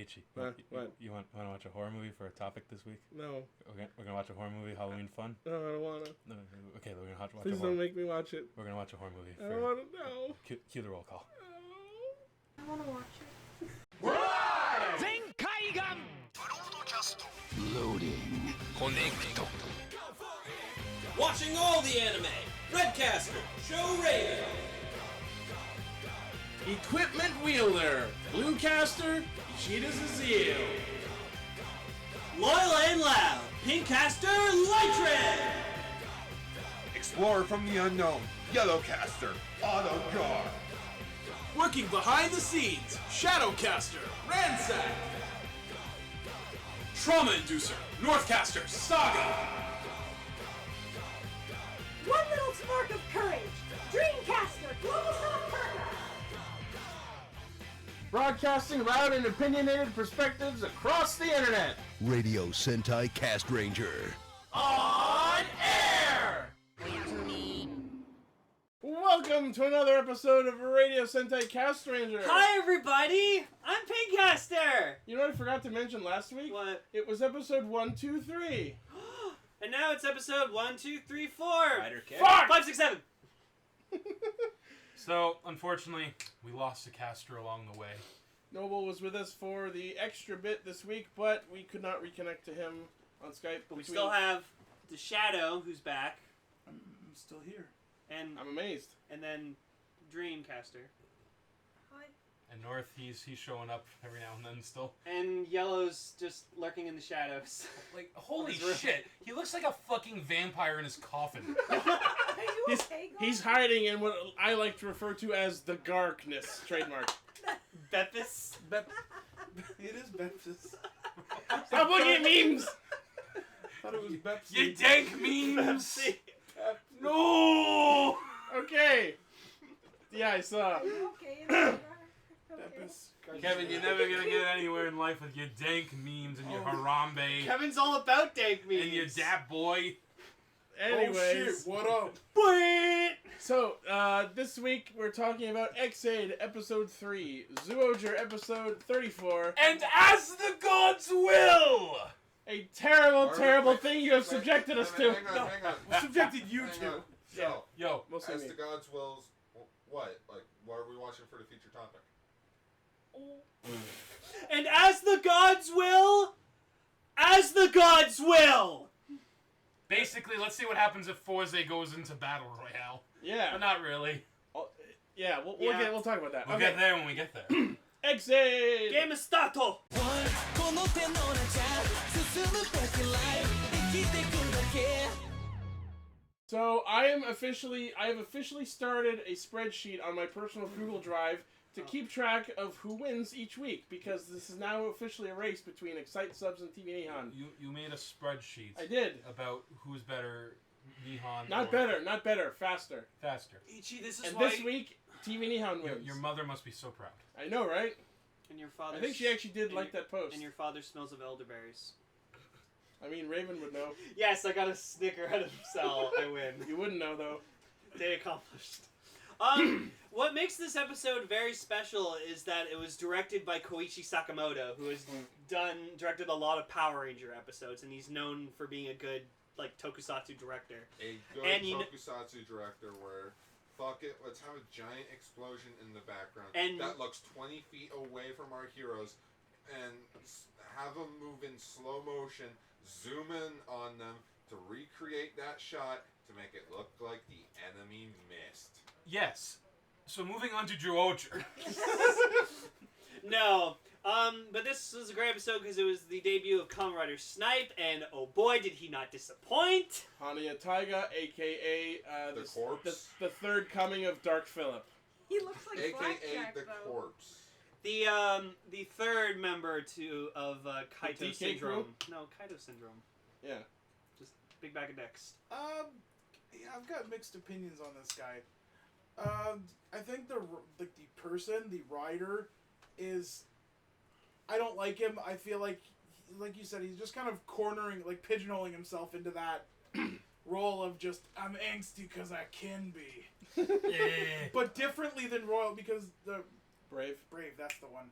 Ichi, What? you want to watch a horror movie for a topic this week? No. We're gonna watch a horror movie, Halloween fun. No, I don't want to. No, okay, we're gonna watch. Please don't make me watch it. We're gonna watch a horror movie. I don't want to know. Cue the roll call. I want to watch it. Loading. Connect. Watching all the anime. Redcaster, Show Raven. Equipment wielder. Bluecaster. Cheetah's Azeel. Loyal and loud. Pinkcaster, Light Red. Explorer from the unknown, Yellowcaster, Auto Guard. Working behind the scenes, Shadowcaster, Ransack. Trauma Inducer, Northcaster, Saga. One little spark of courage. Dreamcaster, Global Perga. Broadcasting loud and opinionated perspectives across the internet. Radio Sentai Castranger. On air! Welcome to another episode of Radio Sentai Castranger. Hi everybody, I'm Pinkcaster. You know what I forgot to mention last week? What? It was episode 1, 2, 3. And now it's episode 1, 2, 3, 4. Fuck! 5, 6, 7. So, unfortunately, we lost a caster along the way. Noble was with us for the extra bit this week, but we could not reconnect to him on Skype. But we still have the Shadow, who's back. I'm still here. And I'm amazed. And then Dreamcaster. Hi. And North, he's showing up every now and then still. And Yellow's just lurking in the shadows. Like, holy shit, he looks like a fucking vampire in his coffin. Are you okay, Gordon? He's hiding in what I like to refer to as the Garkness trademark. Beppis. It is Bepsis. Stop looking at memes! I thought it was Bepsi. You dank memes! Pepsi. No! Okay. Yeah, I saw. Are you okay? Okay. Bepis. Kevin, you're never gonna get anywhere in life with your dank memes and your Harambe Kevin's all about dank memes. and your dap boy. Anyways. Oh shit, what up? So, this week we're talking about X-Aid episode 3, Zyuohger episode 34. And as the gods will! A terrible thing you have subjected us to. Hang on. We subjected you to. So, Yo, Mostly as me. the gods wills, what? Like, what are we watching for the feature topic? And as the gods will, basically, let's see what happens if Fourze goes into Battle Royale. Yeah. But not really. Yeah, we'll talk about that. We'll get there when we get there. X-Aid! Game is starto. So I have officially started a spreadsheet on my personal Google Drive to keep track of who wins each week, because this is now officially a race between Excite Subs and TV Nihon. You made a spreadsheet. I did. About who's better, Nihon Not better, faster. faster. Ichi, this is And why. this week, TV Nihon wins. Your mother must be so proud. I know, right? And your father. I think she actually did like that post. And your father smells of elderberries. I mean, Raven would know. Yes, I got a snicker out of cell. I win. You wouldn't know, though. Day accomplished. What makes this episode very special is that it was directed by Koichi Sakamoto, who has directed a lot of Power Ranger episodes, and he's known for being a good, like, tokusatsu director. A good And tokusatsu director where, fuck it, let's have a giant explosion in the background And- that looks 20 feet away from our heroes, and have them move in slow motion, zoom in on them to recreate that shot to make it look like the enemy missed. Yes. So moving on to Zyuohger. No, but this was a great episode because it was the debut of Kamen Rider Snipe, and oh boy, did he not disappoint! Hania Taiga, a.k.a. The corpse? The third coming of Dark Phillip. He looks like AKA Blackjack, the though. corpse. The third member of Kaito DK Syndrome. No, Kaito Syndrome. Yeah. Just big bag of dicks. Yeah, I've got mixed opinions on this guy. I think the rider, is. I don't like him. I feel like you said, he's just kind of pigeonholing himself into that role of just, I'm angsty because I can be. Yeah. But differently than Royal, because the Brave. Brave, that's the one.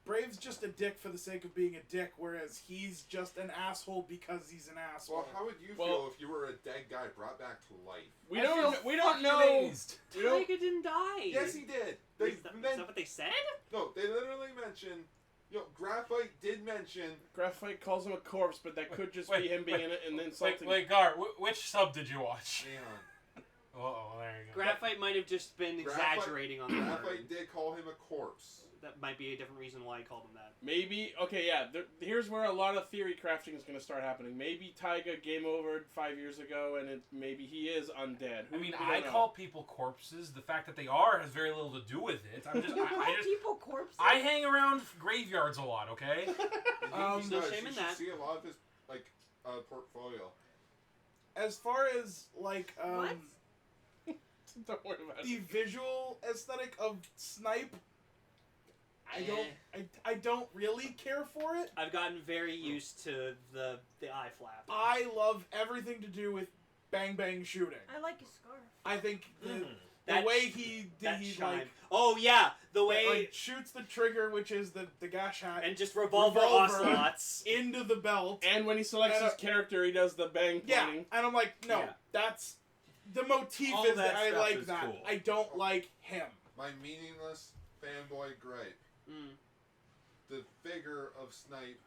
Brave's just a dick for the sake of being a dick, whereas he's just an asshole because he's an asshole. Well, how would you feel if you were a dead guy brought back to life? We I don't feel know. fucking amazed. We don't. Tiger didn't die. Yes, he did. Is that what they said? No, they literally mentioned. Graphite did mention. Graphite calls him a corpse, but that could just be him being in it and then insulting. Wait, Gar, which sub did you watch? Neon. Oh, there you go. Graphite might have just been exaggerating on the word. Graphite did call him a corpse. That might be a different reason why I called him that. Maybe, okay, yeah, here's where a lot of theory crafting is going to start happening. Maybe Taiga game overed 5 years ago, and maybe he is undead. I mean, I call people corpses. The fact that they are has very little to do with it. I'm just, people corpses. I hang around graveyards a lot, okay? No shame in you that. should see a lot of his portfolio. As far as like What? Don't worry about the it. visual aesthetic of Snipe, I don't really care for it. I've gotten very used to the eye flap. I love everything to do with bang bang shooting. I like his scarf. I think the That way sh- he that he shine. like Oh yeah, the way like shoots the trigger, which is the gash hat, and just revolver Revolver. ocelots. into the belt. And when he selects And, his character, he does the bang Yeah, pointing. and I'm like, no, Yeah. that's the motif All is that that I stuff like is that. cool. I don't like him. My meaningless fanboy gripe. Mm. The figure of Snipe,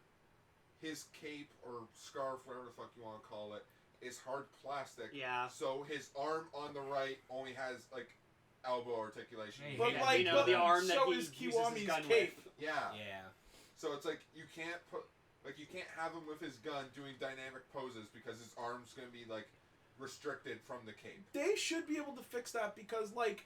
his cape or scarf, whatever the fuck you want to call it, is hard plastic. Yeah. So his arm on the right only has like elbow articulation. Hey, But Yeah, like, you know, but the arm that so he is uses his Kiwami's gun cape. with. Yeah. Yeah. So it's like you can't have him with his gun doing dynamic poses because his arm's gonna be like restricted from the cape. They should be able to fix that because like,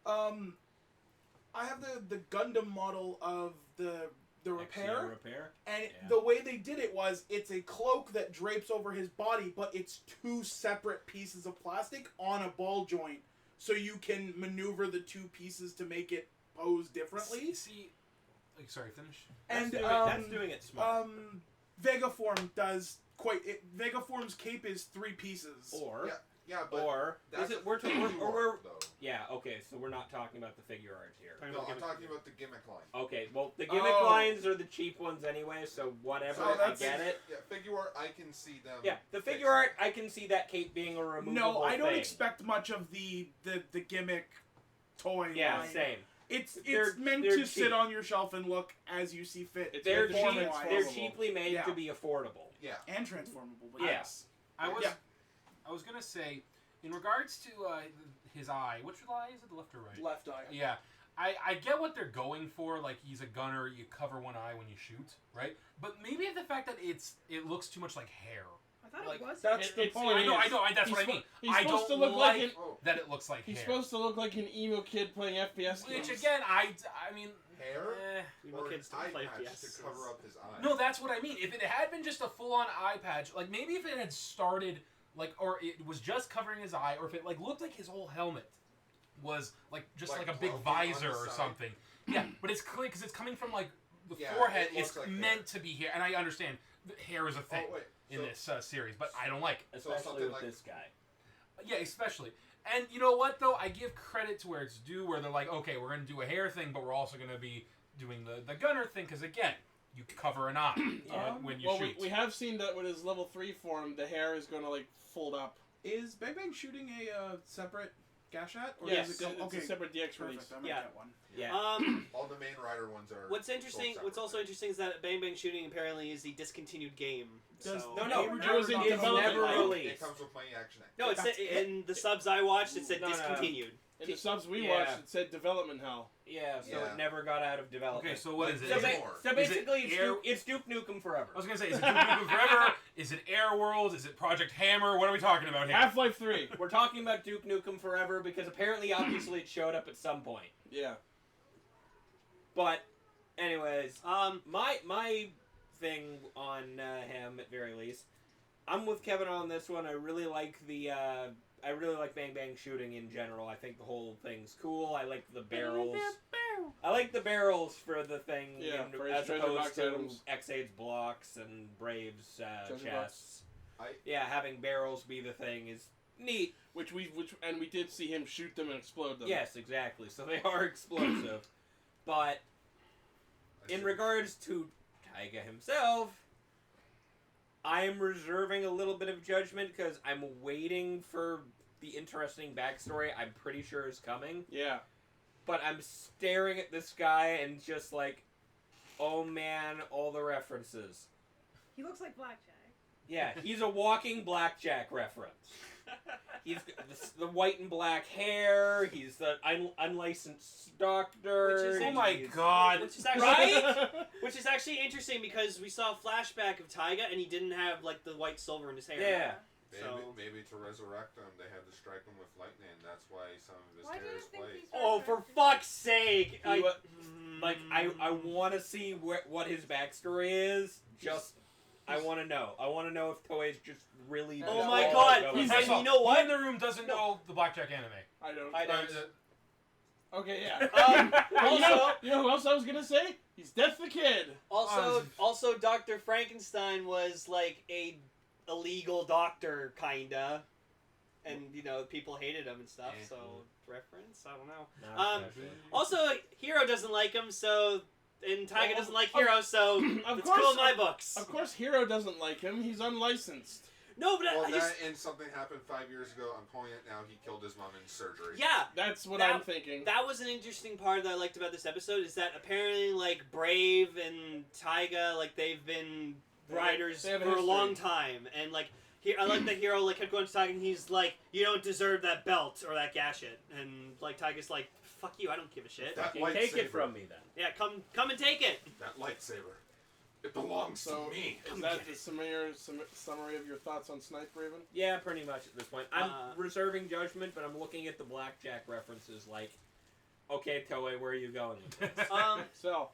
I have the Gundam model of the repair. Repair. And Yeah. the way they did it was, it's a cloak that drapes over his body, but it's two separate pieces of plastic on a ball joint, so you can maneuver the two pieces to make it pose differently. See, like, sorry, finish. And That's doing it smart. Vegaform does quite. Vegaform's cape is three pieces. Or Yeah, but or that's is it a we're figure we're art, though. yeah, okay, so we're not talking about the figure art here. No, I'm talking about the gimmick line. Okay, well the gimmick Oh. lines are the cheap ones anyway, so whatever, So I that's- get it. Yeah, figure art, I can see them. Yeah, the figure fixing. art, I can see that cape being a removable No, I don't thing. expect much of the gimmick toy Yeah, line. same. It's They're- meant they're to sit cheap. on your shelf and look as you see fit. It's They're meant to be cheap. performance-wise. They're transformable. cheaply made Yeah. to be affordable. Yeah. And transformable, but Yeah. yes. I was, Yeah. I was gonna say, in regards to his eye, which eye is it, the left or right? Left eye. Yeah, I get what they're going for. Like, he's a gunner, you cover one eye when you shoot, right? But maybe the fact that it looks too much like hair. I thought Like, it was. That's the It's- point. I know, is that's he's what I mean. He's I supposed don't to look like an. Oh, that it looks like He's hair. supposed to look like an emo kid playing FPS games. Which again, I mean, hair Emo or kids an don't eye play patch FPS. to cover up his eye. no, that's what I mean. If it had been just a full-on eye patch, like maybe if it had started like, or it was just covering his eye, or if it like looked like his whole helmet was like just Like like, a big cloaking on visor the or side. something. Yeah, but it's clear because it's coming from like the Yeah, forehead. it looks It's like meant hair. to be hair, and I understand that hair is a thing Oh wait. in So- this series, but I don't like it. Especially something with like- this guy. Yeah, especially. And you know what though? I give credit to where it's due, where they're like, okay, we're gonna do a hair thing, but we're also gonna be doing the gunner thing, because again, you cover an eye when you Well, shoot. we have seen that with his level 3 form, the hair is going to like fold up. Is Bang Bang shooting a separate gash hat? Or Yes, does it go, it's okay, a separate DX perfect. release. I might Yeah. get one. Yeah. All the main rider ones are. What's interesting? sold What's also separately. interesting is that Bang Bang Shooting apparently is the discontinued game. Does So No, the no, game it never was in not it's come development. out? never Like, released. It comes with my action. no, it's in the subs I watched. It said No, no. discontinued. In the subs we Yeah. watched, it said development hell. Yeah, so Yeah. it never got out of development. Okay, so what is it? So, Is ba- it- More. so is it basically, air- it's Duke Nukem Forever. I was gonna say, is it Duke Nukem Forever? Is it Air World? Is it Project Hammer? What are we talking about here? Half-Life 3. We're talking about Duke Nukem Forever because apparently, obviously, it showed up at some point. Yeah. But, anyways, Um, my thing on him at very least, I'm with Kevin on this one. I really like I really like Bang Bang Shooting in general. I think the whole thing's cool. I like the barrels. I like the barrels for the thing, Yeah, for his as treasure opposed box to items. X8's blocks and Brave's Treasure chests. box. Yeah, having barrels be the thing is neat. Which we did see him shoot them and explode them. Yes, exactly. So they are explosive, but I in regards to Taiga himself, I am reserving a little bit of judgment because I'm waiting for the interesting backstory I'm pretty sure is coming. Yeah. But I'm staring at this guy and just like, oh man, all the references. He looks like Blackjack. Yeah, he's a walking blackjack reference. He's got the white and black hair. He's the unlicensed doctor. Which is Oh my god. Which is actually Right? which is actually interesting because we saw a flashback of Taiga and he didn't have like the white silver in his hair. Yeah. Maybe to resurrect him, they had to strike him with lightning. That's why some of his Why do hair you is think white. these Oh, for references- fuck's sake! He wa- Like I want to see what his backstory is. Just I want to know. I want to know if Toei's just really. Oh just my all god! going He's for it. and you know Who what? in the room doesn't know the Blackjack anime? I don't. I don't. Okay, yeah. Also, You know who else I was gonna say? He's Death the Kid. also, Dr. Frankenstein was like a illegal doctor, kinda, and you know people hated him and stuff. So reference, I don't know. Not especially. Also, Hero doesn't like him, so and Taiga Well, doesn't like Hero, so of it's course- cool in my books. Of course, Hero doesn't like him. He's unlicensed. No, but Well, I just and something happened 5 years ago. I'm calling it now. He killed his mom in surgery. yeah. That's what That- I'm thinking. That was an interesting part that I liked about this episode is that apparently like Brave and Taiga like they've been riders They have a for a history. long time and like I like that Hero like kept going to Taiga and he's like you don't deserve that belt or that gashet and like Taiga's like fuck you I don't give a shit. That You take it lightsaber. from me then. Yeah, come and take it. That lightsaber. It belongs So, to me. is that the summary of your thoughts on Snipe, Raven? Yeah, pretty much at this point. I'm Uh, reserving judgment, but I'm looking at the blackjack references like, okay, Toei, where are you going with this? So,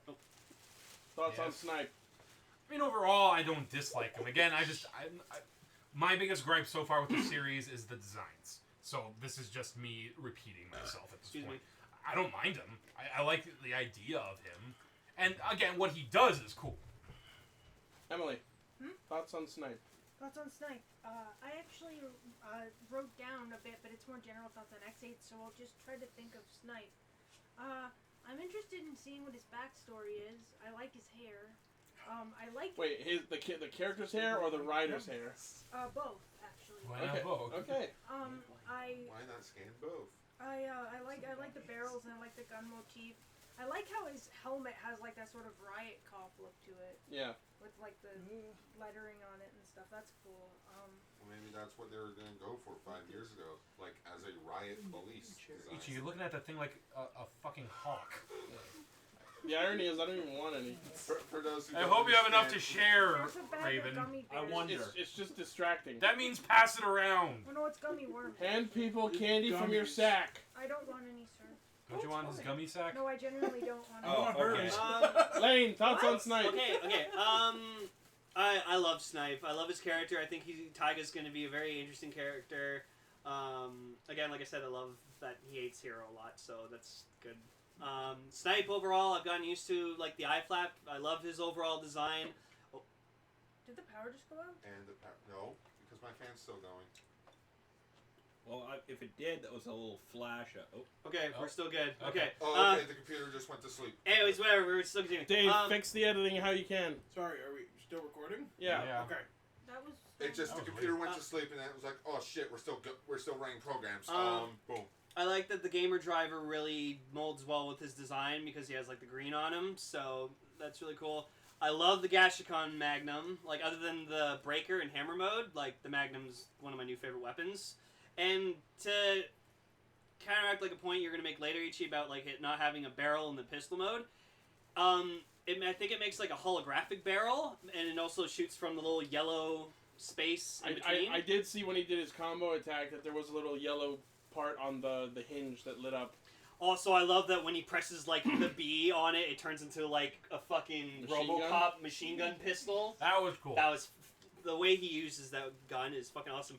thoughts on Yes. Snipe? I mean, overall, I don't dislike him. Again, my biggest gripe so far with the series is the designs. So this is just me repeating myself at this Excuse point. me. I don't mind him. I like the idea of him. And again, what he does is cool. Emily, Hmm? thoughts on Snipe? Thoughts on Snipe? I actually wrote down a bit, but it's more general thoughts on X8, so I'll just try to think of Snipe. I'm interested in seeing what his backstory is. I like his hair. I like Wait, the character's hair or the rider's hair? both actually. Why Okay. not both? Okay. Why not scan both? I like the barrels and I like the gun motif. I like how his helmet has like that sort of riot cop look to it, Yeah. with like the lettering on it and stuff. That's cool. Well, maybe that's what they were going to go for 5 years ago, like as a riot police. design. Ichi, you're looking at that thing like a fucking hawk. The irony is, I don't even want any. For those who I don't hope you have enough to understand- share, There's a bag of Raven. gummy I bears. wonder. It's just distracting. That means pass it around. Oh no, it's gummy worms. Hand people candy from your Gummies. sack. I don't want any, sir. Don't you want his gummy sack? No, I genuinely don't want Oh, any. okay. Lane, thoughts on What? Snipe? Okay. I love Snipe. I love his character. I think Taiga's going to be a very interesting character. Again, like I said, I love that he hates Hero a lot, so that's good. Snipe overall, I've gotten used to like the eye flap. I love his overall design. Did the power just go out? And no, because my fan's still going. Well, if it did, that was a little flash. Okay, Oh. we're still good. Okay. Okay. Oh, okay. The computer just went to sleep. Anyways, whatever. We're still continuing. Dave, fix the editing how you can. Sorry, are we still recording? Yeah. Okay. That was. It just That the was computer weird. went to sleep, and then it was like, oh shit, we're still running programs. Boom. I like that the gamer driver really molds well with his design because he has like the green on him, so that's really cool. I love the Gashikon Magnum. Like other than the breaker and hammer mode, like the Magnum's one of my new favorite weapons. And to counteract like a point you're gonna make later, Ichi, about like it not having a barrel in the pistol mode, I think it makes like a holographic barrel, and it also shoots from the little yellow space in between. I did see when he did his combo attack that there was a little yellow part on the hinge that lit up. Also, I love that when he presses like the B on it, it turns into like a fucking Machine RoboCop gun? machine gun pistol. That was cool. That was the way he uses that gun is fucking awesome.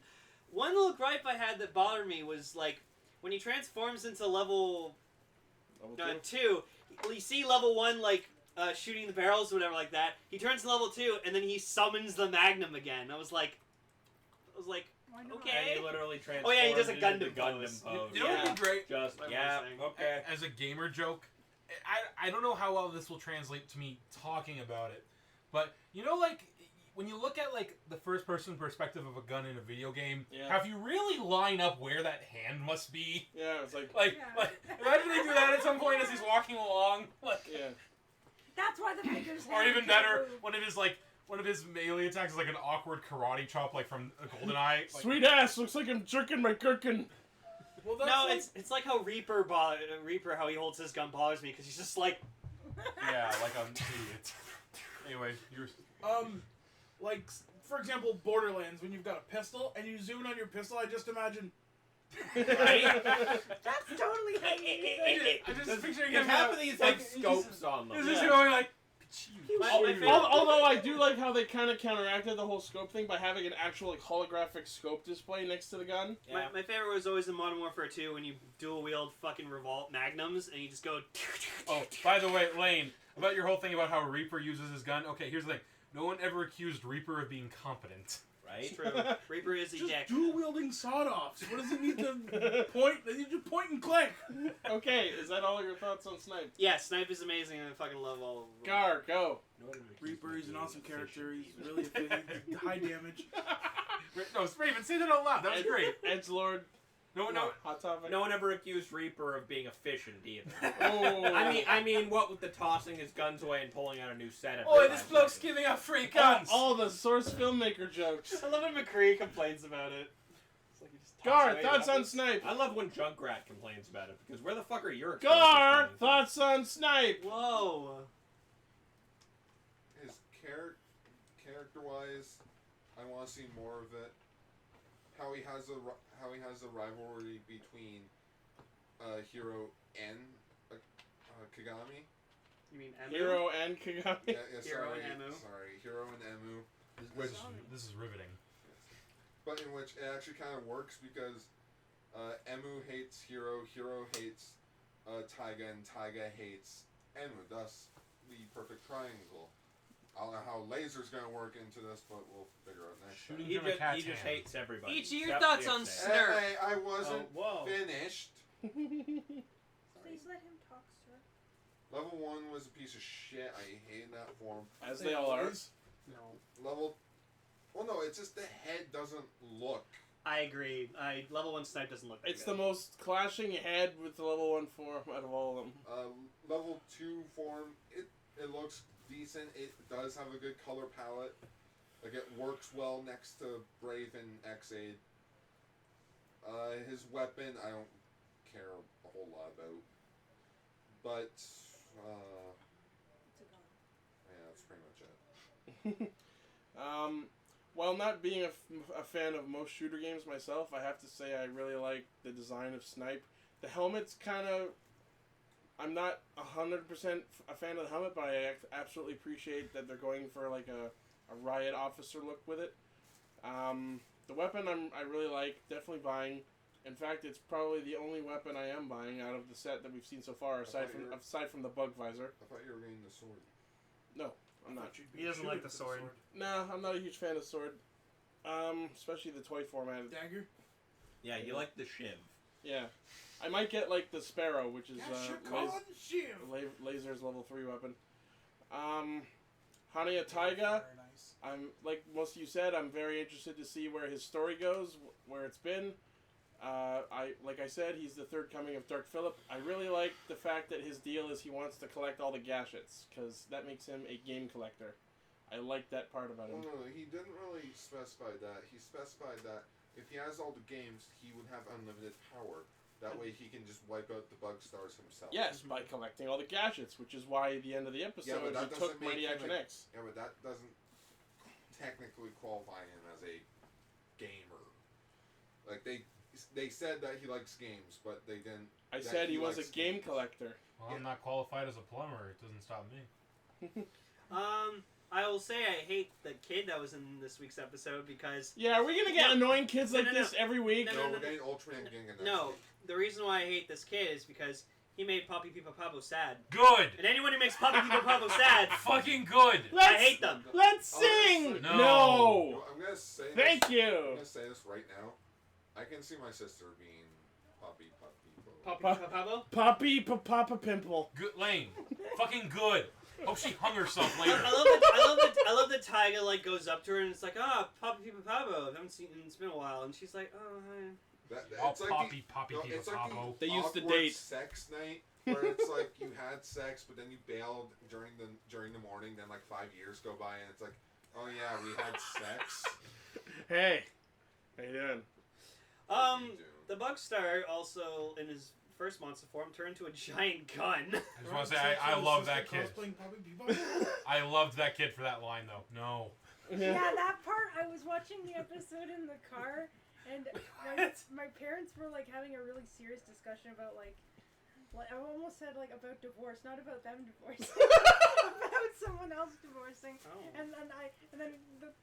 One little gripe I had that bothered me was like when he transforms into level Level 2? 2. Well, you see level 1 like shooting the barrels or whatever like that. He turns to level 2 and then he summons the Magnum again. I was like, Why not? okay. And he literally transformed Oh, yeah, he does a into Gundam the Gundam pose. pose. You know what would be great? Just, What am I yeah, saying? okay. As a gamer joke, I don't know how well this will translate to me talking about it, but you know, like when you look at like the first person perspective of a gun in a video game, Yeah. have you really line up where that hand must be? Yeah, it's like Like, Yeah. like imagine they do that at some point as he's walking along, like, yeah. That's why the figures. or even better, one of his melee attacks is like an awkward karate chop, like from a GoldenEye. Like, Sweet ass, looks like I'm jerking my gherkin. Well, that's No, like, it's like how Reaper how he holds his gun bothers me because he's just like yeah, like an idiot. Anyway, you're. like for example, Borderlands. When you've got a pistol and you zoom in on your pistol, I just imagine. Right? That's totally how you use it. I just picturing If him half of these have like, scopes on them. He's just Yeah. going like. my favorite. Although I do like how they kind of counteracted the whole scope thing by having an actual like holographic scope display next to the gun. Yeah. My favorite was always in Modern Warfare 2 when you dual wield fucking revolt magnums and you just go. Oh, by the way, Lane, about your whole thing about how Reaper uses his gun. Okay, here's the thing. No one ever accused Reaper of being competent. Right? True. Reaper is a Just dick. dual wielding sawed-offs. What does he need to point? They need to point and click. Okay, is that all your thoughts on Snipe? Yeah, Snipe is amazing and I fucking love all of them. Gar, go. Reaper, he's an awesome character. He's really high damage. No, Raven, say that out loud. That was great. Edgelord. No. Hot topic. No one ever accused Reaper of being efficient either. Oh. I mean, what with the tossing his guns away and pulling out a new set every Oh, 5 this bloke's seconds. giving out free guns. all the source filmmaker jokes. I love when McCree complains about it. It's like he just toss Gar, away thoughts on weapons. Snipe. I love when Junkrat complains about it because where the fuck are your Gar, explosives coming from? thoughts on Snipe. Whoa. His character-wise, I want to see more of it. How he has a rivalry between Hero and Kagami. You mean Emu? Hero and Kagami. Yeah, Hero sorry, and Emu. sorry, Hero and Emu. Which, this is riveting. But in which it actually kind of works because Emu hates Hero, Hero hates Taiga, and Taiga hates Emu. Thus, the perfect triangle. I don't know how Laser's gonna work into this, but we'll figure out next time. Shooting He from a just, cat's he just hand. hates everybody. Each of your Except thoughts the on upset. Snurf. Hey, I wasn't whoa. finished. Please let him talk, sir. Level 1 was a piece of shit. I hated that form. As they all are. Well, no, it's just the head doesn't look. I agree. Level 1 Snipe doesn't look that It's good. the most clashing head with the level 1 form out of all of them. Level 2 form, it looks decent. It does have a good color palette. Like, it works well next to Brave and X-Aid. His weapon, I don't care a whole lot about. But, It's a gun. yeah, that's pretty much it. While not being a fan of most shooter games myself, I have to say I really like the design of Snipe. The helmet's kind of... I'm not 100% a fan of the helmet, but I absolutely appreciate that they're going for like a riot officer look with it. The weapon I really like, definitely buying. In fact, it's probably the only weapon I am buying out of the set that we've seen so far, aside from the bug visor. I thought you were getting the sword. No, I'm not. He doesn't like the sword. No, I'm not a huge fan of sword. Especially the toy format. Dagger. Yeah, you like the shiv. Yeah. I might get like the Sparrow, which is Shiv. Laser's level 3 weapon. Hania Taiga, Very nice. I'm like most of you said, I'm very interested to see where his story goes, where it's been. Like I said, he's the third coming of Dark Phillip. I really like the fact that his deal is he wants to collect all the gadgets, because that makes him a game collector. I like that part about him. Well, no, he didn't really specify that. He specified that if he has all the games, he would have unlimited power. That way he can just wipe out the bug stars himself. Yes, by collecting all the gadgets, which is why at the end of the episode but that he took doesn't make Mighty him Action X. Yeah, but that doesn't technically qualify him as a gamer. Like, they said that he likes games, but they didn't. I that said he was a likes game games. collector. Well, I'm not qualified as a plumber. It doesn't stop me. I will say I hate the kid that was in this week's episode because Yeah, are we gonna get No. annoying kids No, like no, this every week? No, No, we're getting Ultraman Ginga next no, week. the reason why I hate this kid is because he made Poppy Pipa Pabo sad. Good. And anyone who makes Poppy Pipa Pabo sad, Fucking good. I hate them. Let's Oh, sing! that's No. No! I'm gonna say Thank this. I'm you! gonna say this right now. I can see my sister being Puppy. Pabo? Poppy Papa Pimple. Good Lane. Fucking good. Hope she hung herself later. I love that Taiga like goes up to her and it's like, Papa Pabo, haven't seen it's been a while, and she's like, oh hi. It's like Poppy the, it's like Pabo. the They used to awkward date. sex night where it's like you had sex, but then you bailed during the morning. Then like 5 years go by, and it's like, oh yeah, we had sex. Hey, how you doing? What are you doing? The Bugstar also in his first monster form turned into a giant gun. I just want to say, I love that kid. I loved that kid for that line, though. No. Yeah, that part, I was watching the episode in the car, and my parents were, like, having a really serious discussion about, like I almost said, like, about divorce, not about them divorcing. About someone else divorcing. Oh. And then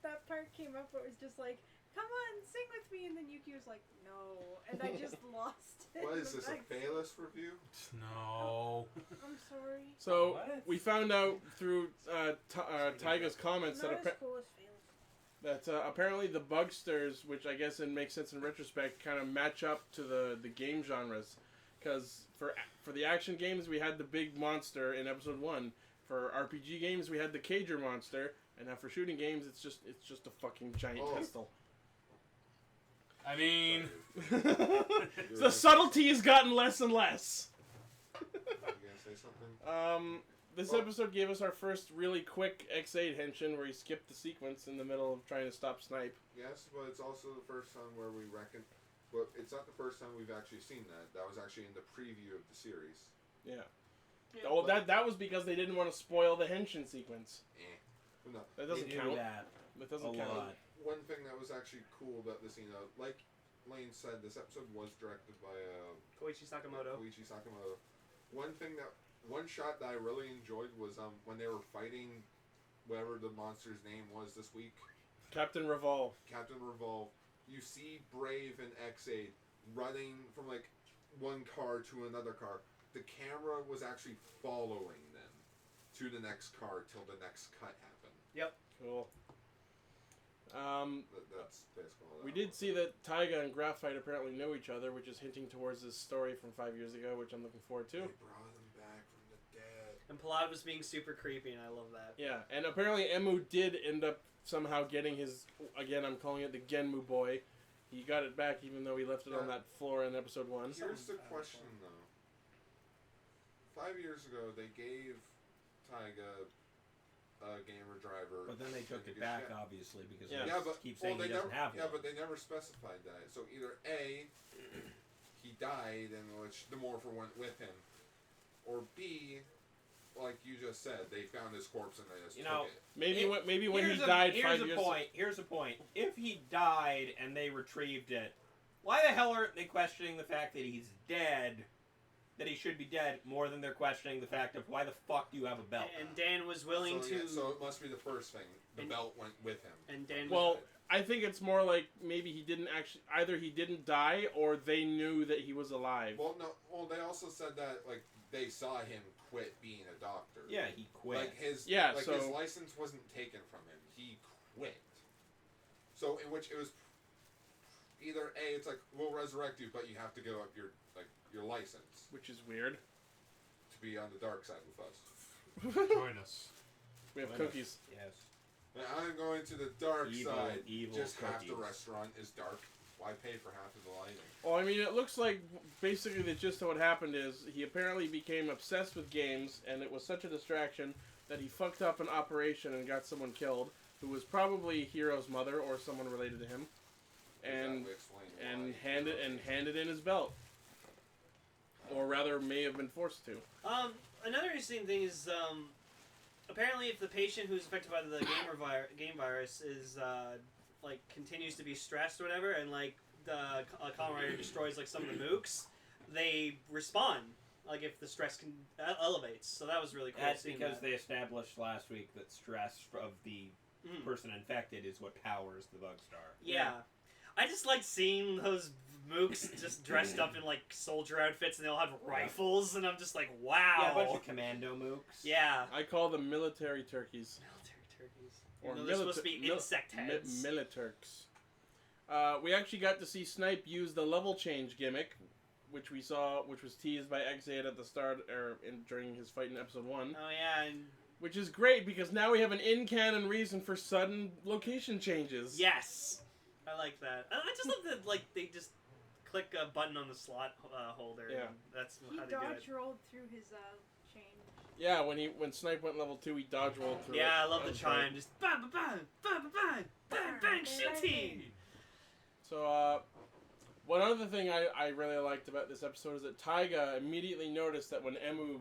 that part came up where it was just like, come on, sing with me, and then Yuki was like, no, and I just lost it. What is this, a Phalus review? No. I'm sorry. So What? we found out through Taiga's comments Not that as cool as Phalus. apparently the Bugsters, which I guess it makes sense in retrospect, kind of match up to the game genres. Because for the action games, we had the big monster in episode 1. For RPG games, we had the Cager monster. And now for shooting games, it's just a fucking giant pistol. I mean, The subtlety has gotten less and less. You gonna say something? This episode gave us our first really quick X8 henshin where he skipped the sequence in the middle of trying to stop Snipe. Yes, but it's also the first time where we reckon. Well, it's not the first time we've actually seen that. That was actually in the preview of the series. Yeah. Oh, that was because they didn't want to spoil the henshin sequence. No. That doesn't They count. do that That a doesn't count. lot. One thing that was actually cool about this, like Lane said, this episode was directed by Koichi Sakamoto. Koichi Sakamoto. One shot that I really enjoyed was when they were fighting whatever the monster's name was this week. Captain Revolve. Captain Revolve. You see Brave and X8 running from like one car to another car. The camera was actually following them to the next car till the next cut happened. Yep. Cool. That's basically all that We did was. see that Taiga and Graphite apparently know each other, which is hinting towards this story from 5 years ago, which I'm looking forward to. They brought him back from the dead. And Pilad was being super creepy, and I love that. Yeah, and apparently Emu did end up somehow getting his, again, I'm calling it the Genmu boy. He got it back even though he left it on that floor in episode 1. Here's the question, though. 5 years ago, they gave Taiga a gamer driver. But then they took it back, obviously, because Yeah. they keep saying they he doesn't never, have yeah, one. but they never specified that. So either A, he died and which the Morpher went with him, or B, like you just said, they found his corpse and they just took it. Maybe when he Here's died 5 here's years a point. Here's a point. If he died and they retrieved it, why the hell aren't they questioning the fact that he's dead? That he should be dead more than they're questioning the fact of why the fuck do you have a belt? And Dan was willing so, to. Yeah, so it must be the first thing. The belt went with him. And Dan. Well, I think it's more like maybe he didn't actually, either he didn't die or they knew that he was alive. Well, no. Well, they also said that like they saw him quit being a doctor. Yeah, he quit. Like his so his license wasn't taken from him. He quit. So in which it was either A, it's like we'll resurrect you, but you have to give up your license which is weird. to be on the dark side with us. join us. We have Join cookies. Yes. And I'm going to the dark Evil, side. evil Just half the cookies. restaurant is dark. Why pay for half of the lighting? Well, I mean, it looks like basically the gist of what happened is he apparently became obsessed with games, and it was such a distraction that he fucked up an operation and got someone killed, who was probably Hiro's mother or someone related to him, and Exactly explain why handed in his belt, or rather, may have been forced to. Another interesting thing is apparently if the patient who's affected by the game virus is like continues to be stressed or whatever, and like the Kamen Rider destroys like some of the mooks, they respawn. Like if the stress elevates, so that was really cool. That's seeing because that. they established last week that stress of the person infected is what powers the Bugstar. Yeah. I just like seeing those mooks just dressed up in like soldier outfits and they all have rifles, and I'm just like, wow. Yeah, a bunch of commando mooks. Yeah. I call them military turkeys. Military turkeys. Or No, they're supposed to be insect heads. Militurks. We actually got to see Snipe use the level change gimmick, which we saw, which was teased by X8 at the start, or during his fight in episode 1. Oh yeah, and Which is great, because now we have an in-canon reason for sudden location changes. yes, I like that. I just love that like they just click a button on the slot holder. Yeah. And that's He how they do it. dodge rolled through his change. Yeah, when Snipe went level 2, he dodge rolled through it. Yeah, I love That the was chime. great. Just bang, bang, bang, bang, bang, bang, shooting. So, one other thing I really liked about this episode is that Taiga immediately noticed that when Emu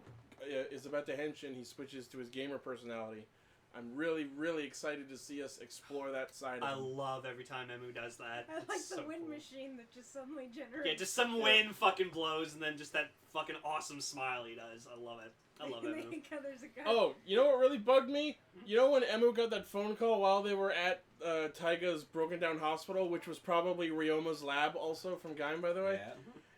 is about to henshin, he switches to his gamer personality. I'm really, really excited to see us explore that side of I him. love every time Emu does that. I like It's the so wind cool. machine that just suddenly generates. Yeah, just some wind fucking blows, and then just that fucking awesome smile he does. I love it. I love Emu. There's a guy. Oh, you know what really bugged me? You know when Emu got that phone call while they were at Taiga's broken down hospital, which was probably Ryoma's lab also from Gaim, by the way? Yeah.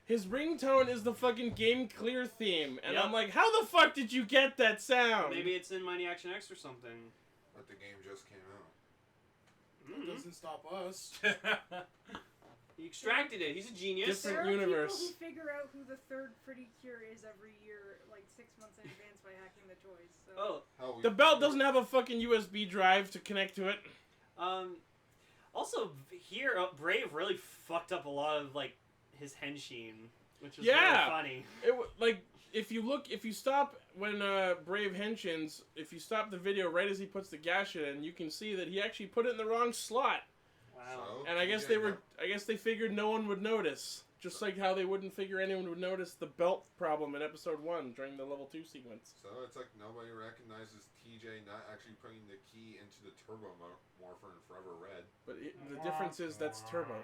His ringtone is the fucking Game Clear theme, and Yep. I'm like, how the fuck did you get that sound? Maybe it's in Mighty Action X or something. But the game just came out. It doesn't stop us. He extracted it. He's a genius. Different There are universe. people who figure out who the third Pretty Cure is every year, like 6 months in advance by hacking the toys. So. Oh, Hell, we The belt doesn't have a fucking USB drive to connect to it. Also, here, Brave really fucked up a lot of, like, his henshin, which was Yeah. really funny. Like, if you stop when Brave henshins, if you stop the video right as he puts the gash in, you can see that he actually put it in the wrong slot. Wow. So, And I guess they figured no one would notice. Just like how they wouldn't figure anyone would notice the belt problem in episode 1 during the level 2 sequence. So it's like nobody recognizes TJ not actually putting the key into the Turbo Morpher in Forever Red. But the difference is that's Turbo.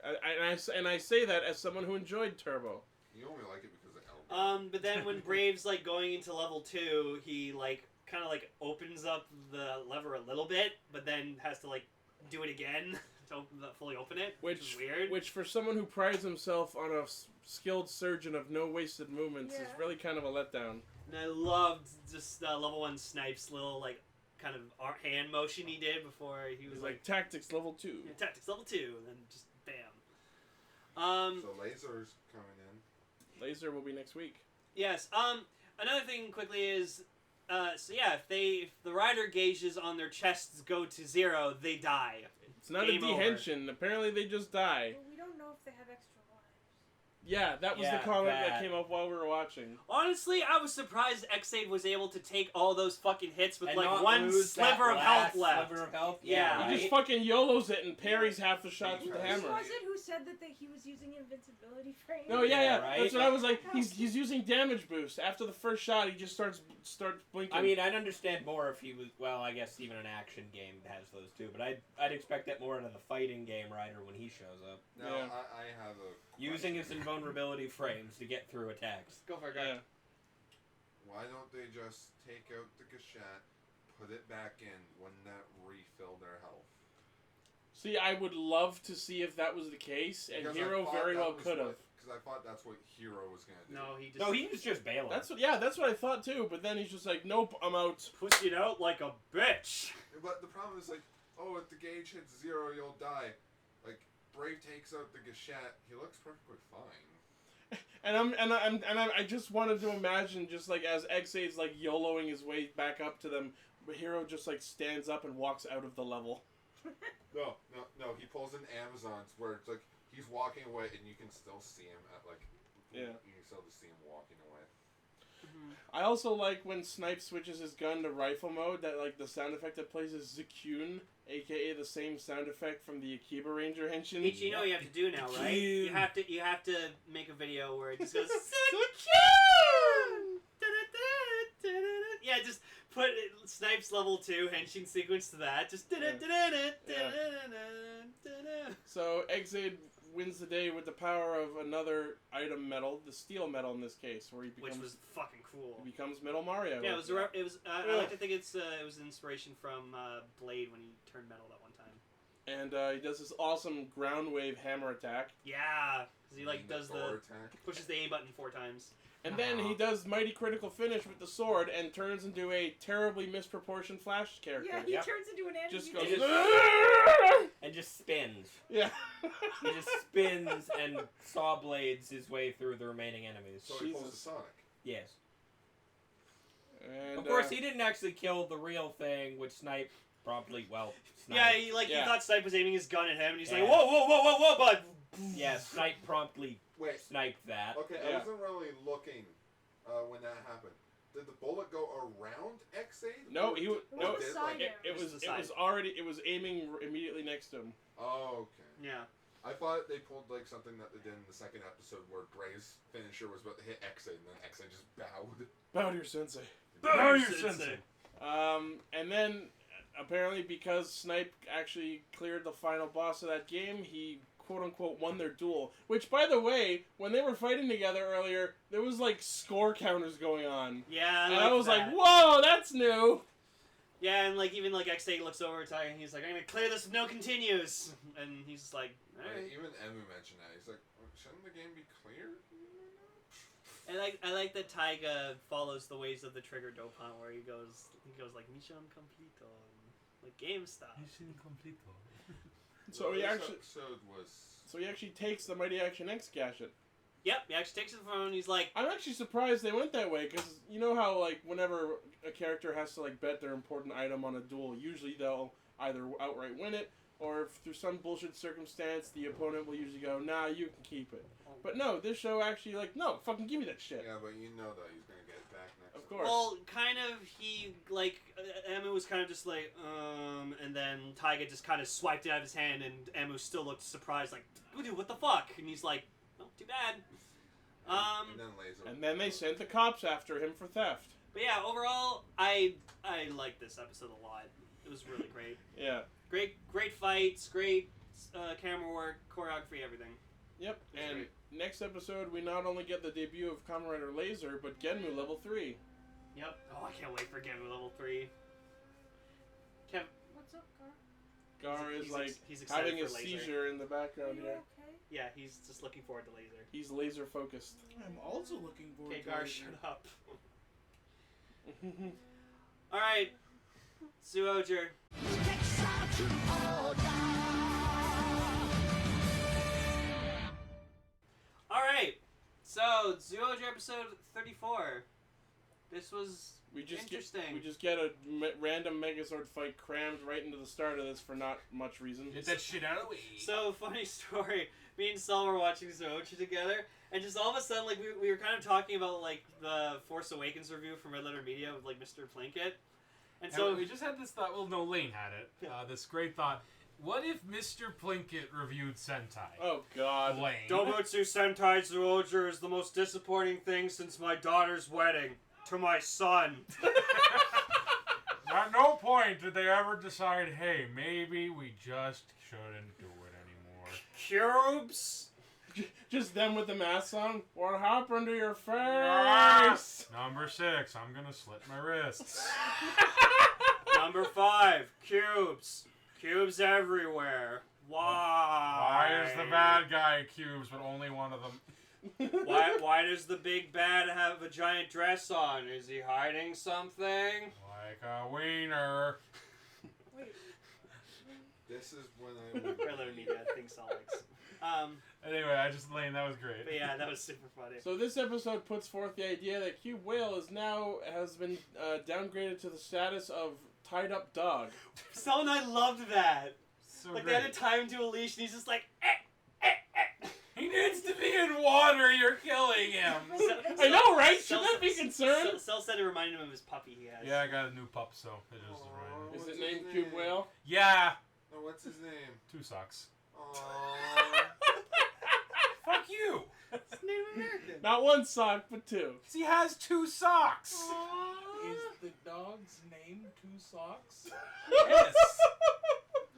And I say that as someone who enjoyed Turbo. You only like it because of Elba. But then when Brave's, like, going into level 2, he, like, kind of, like, opens up the lever a little bit, but then has to, like, do it again to fully open it, which is weird. Which for someone who prides himself on a skilled surgeon of no wasted movements is really kind of a letdown. And I loved just level 1 Snipe's little, like, kind of hand motion he did before he was like tactics level 2. Yeah, tactics level 2, and then just bam. So Laser's coming in. Laser will be next week. Yes. Another thing quickly is, so yeah, if the rider gauges on their chests go to 0, they die. It's not Game a over. dehension. Apparently they just die. But we don't know if they have extra lives. Yeah, that was the comment that came up while we were watching. Honestly, I was surprised X8 was able to take all those fucking hits with And like not one lose that sliver of health last left. Sliver of health? Yeah. He right? just fucking YOLOs it and parries half the shots with the Who hammer. was it who said that he was using invincibility frame? No, yeah. right? That's what I was like. He's using damage boost. After the first shot, he just starts blinking. I mean, I'd understand more if he was. Well, I guess even an action game has those too. But I'd expect that more out of the fighting game Rider when he shows up, Now, Yeah. I have a using his question. invulnerability frames to get through attacks. Go for it, Yeah. guys. Why don't they just take out the Gashette, put it back in, wouldn't that refill their health? See, I would love to see if that was the case, and Because I Hero thought very that well was could have. what- Because I thought that's what Hero was going to do. No, he just No, he was just bailing. That's what I thought too. But then he's just like, nope, I'm out. pushed it out like a bitch. But the problem is like, oh, if the gauge hits 0, you'll die. Like, Brave takes out the Gashette, he looks perfectly fine. And I just wanted to imagine just like as X8's like YOLOing his way back up to them, but Hero just like stands up and walks out of the level. No, he pulls in Amazons where it's like, he's walking away and you can still see him at like, Yeah. you can still just see him walking away. I also like when Snipe switches his gun to rifle mode, that like the sound effect that plays is Zyuohger, aka the same sound effect from the Akiba Ranger henshin. Ichi, you know what you have to do now, right? Cute. You have to make a video where it just goes Yeah, just put Snipes level 2 henshin sequence to that. Just So X8 wins the day with the power of another item metal, the steel metal in this case, where he becomes which was fucking cool. he becomes Metal Mario. Yeah, it was. I like to think it was an inspiration from Blade when he turned metal that one time. And he does this awesome ground wave hammer attack. Yeah, because he like And the does Thor the attack. pushes the A button 4 times. And then he does mighty critical finish with the sword and turns into a terribly misproportioned Flash character. Yeah, he turns into an enemy. Just goes. And just spins. Yeah. He just spins and saw blades his way through the remaining enemies. So he pulls a Sonic. Yes. And, Of course, he didn't actually kill the real thing, which Snipe promptly, Snipe. Yeah, he thought Snipe was aiming his gun at him, and he's like, Yeah. whoa, bud. Yeah, Snipe promptly Wait. sniped that. Okay, Yeah. I wasn't really looking when that happened. Did the bullet go around X8? No, he was. It No, was beside him. it was. Just It was already. It was aiming immediately next to him. Oh, okay. Yeah. I thought they pulled like something that they did in the second episode where Gray's finisher was about to hit X8 and then X8 just bowed. Bow to your sensei. Bow your sensei. And then apparently because Snipe actually cleared the final boss of that game, he quote unquote won their duel. Which, by the way, when they were fighting together earlier, there was like score counters going on. Yeah, And I was like, whoa, that's new. Yeah, and even X8 looks over at Tiger and he's like, I'm gonna clear this with no continues. And he's just like, alright. Even Emu mentioned that. He's like, shouldn't the game be clear? I like that Taiga follows the ways of the Trigger Dopant, where he goes like mission completo, like game style. Mission completo. So he This actually, episode was. so he actually takes the Mighty Action X gadget. Yep, he actually takes it from him and he's like, I'm actually surprised they went that way, because you know how like whenever a character has to like bet their important item on a duel, usually they'll either outright win it, or if through some bullshit circumstance, the opponent will usually go, nah, you can keep it. But no, this show actually like, no, fucking give me that shit. Yeah, but you know that he's gonna get it back next. Of course. well, kind of, he, Emu was kind of just like, and then Taiga just kind of swiped it out of his hand, and Emu still looked surprised, like, dude, what the fuck? And he's like, oh, too bad. And then Laser. And then they sent the cops after him for theft. But yeah, overall, I like this episode a lot. It was really great. Yeah. Great fights, great camera work, choreography, everything. Yep. That's And great. next episode, we not only get the debut of Kamen Rider Laser, but Genmu level 3. Yep. Oh, I can't wait for Game level 3. Kev, What's up, Gar? Gar is like he's excited having a for Laser. seizure in the Are background you here. okay? Yeah, he's just looking forward to Laser. He's laser focused. I'm also looking forward Okay, to Gar, it. shut up. Alright. Zyuohger. Alright. So, Zyuohger episode 34. This was interesting. We just get a random Megazord fight crammed right into the start of this for not much reason. Get that shit out of the way. So, funny story. Me and Saul were watching Zyuohger together, and just all of a sudden, like, we were kind of talking about, like, the Force Awakens review from Red Letter Media with, like, Mr. Plinkett. And so, And we just had this thought. Well, no, Lane had it. This great thought. What if Mr. Plinkett reviewed Sentai? Oh God. Lane. Dobutsu Sentai Zyuohger is the most disappointing thing since my daughter's wedding. To my son. At no point did they ever decide, hey, maybe we just shouldn't do it anymore. Cubes? Just them with the masks on. What happened to your Ah! face? Number 6, I'm gonna slit my wrists. Number 5, cubes. Cubes everywhere. Why? Why is the bad guy cubes, but only one of them? Why does the big bad have a giant dress on? Is he hiding something? Like a wiener. Wait. This is when I would. Red Letter Media thinks Alex. Anyway, Lane, that was great. But yeah, that was super funny. So this episode puts forth the idea that Cube Whale has been downgraded to the status of tied up dog. Saul and I loved that. So Like, great. they had to tie him to a leash, and he's just like, He needs to be in water. You're killing him. I know, right? Cell- Should not be concerned. Cell said it reminded him of his puppy he has. Yeah, I got a new pup, so it is right. Is What's it his named name? Cube Whale? Yeah. No, what's his name? 2 socks. Aww. Fuck you. It's Native American. Not one sock, but 2. 'Cause he has 2 socks. Is the dog's name Two Socks? Yes.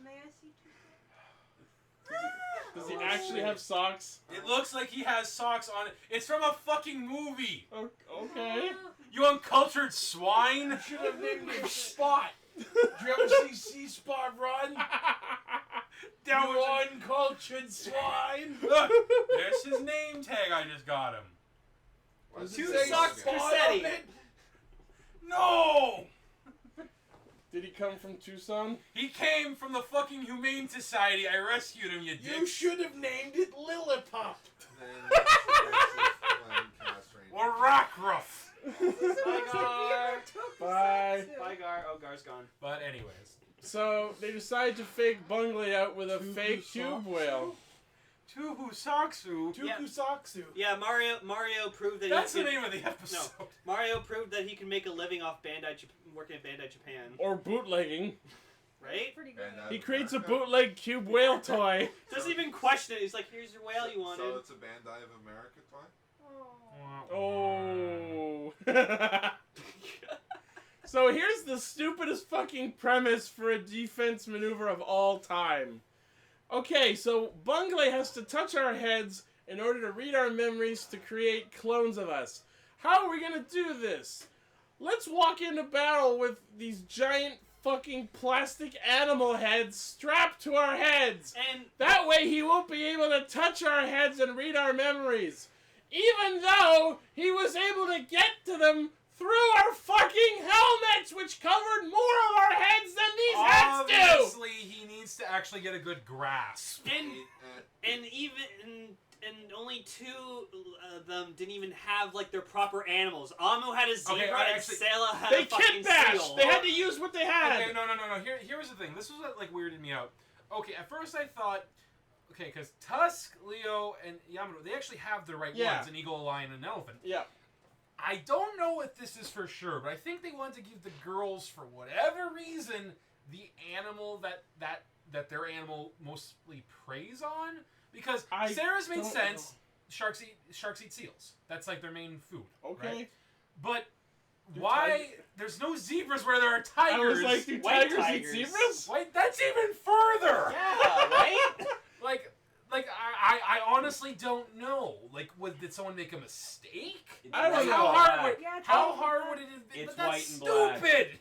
May I see two? Does he actually have socks? It looks like he has socks on it. It's from a fucking movie. Okay. You uncultured swine. Should have named him Spot. Did you ever see C Spot run? That You was uncultured swine. Look, there's his name tag. I just got him. Does it Two say socks spot Cressetti. No! Did he come from Tucson? He came from the fucking Humane Society. I rescued him, you dick. You should have named it Lillipop. Then this is Flame Castranger. Or Rockruff. Bye, Gar. Bye. Bye, Gar. Oh, Gar's gone. But anyways. So they decide to fake Bungley out with a fake tube whale. Tukusaksu. Yeah. Tukusaksu. Yeah, Mario proved that That's he the could, name of the episode. Mario proved that he can make a living off working at Bandai Japan. Or bootlegging. Right? Pretty good. And, He creates a bootleg cube whale toy. Doesn't even question it. He's like, here's your whale you wanted. So it's a Bandai of America toy? Oh. Oh. So here's the stupidest fucking premise for a defense maneuver of all time. Okay, so Bungley has to touch our heads in order to read our memories to create clones of us. How are we gonna do this? Let's walk into battle with these giant fucking plastic animal heads strapped to our heads. And That way he won't be able to touch our heads and read our memories. Even though he was able to get to them through our fucking helmets, which covered more of our heads than these heads do! Obviously, he needs to actually get a good grasp. and only two of them didn't even have like their proper animals. Amu had a zebra and actually- Sela had They a fucking kit bashed! seal. They had to use what they had! Okay, no. Here was the thing. This was what, like, weirded me out. Okay, at first I thought, okay, because Tusk, Leo, and Yamato, they actually have the right Yeah. ones, an eagle, a lion, and an elephant. Yeah. I don't know if this is for sure, but I think they wanted to give the girls, for whatever reason, the animal that their animal mostly preys on. Because I Sarah's made don't sense. Sharks eat seals. That's like their main food. Okay. Right? But Do why? tigers- There's no zebras where there are I tigers. was like, do White tigers eat tigers. zebras? Wait, that's even further. Yeah, right? Like I honestly don't know. Like, did someone make a mistake? I don't Like, know. Yeah, how hard would it have been? It's But that's white and black. stupid.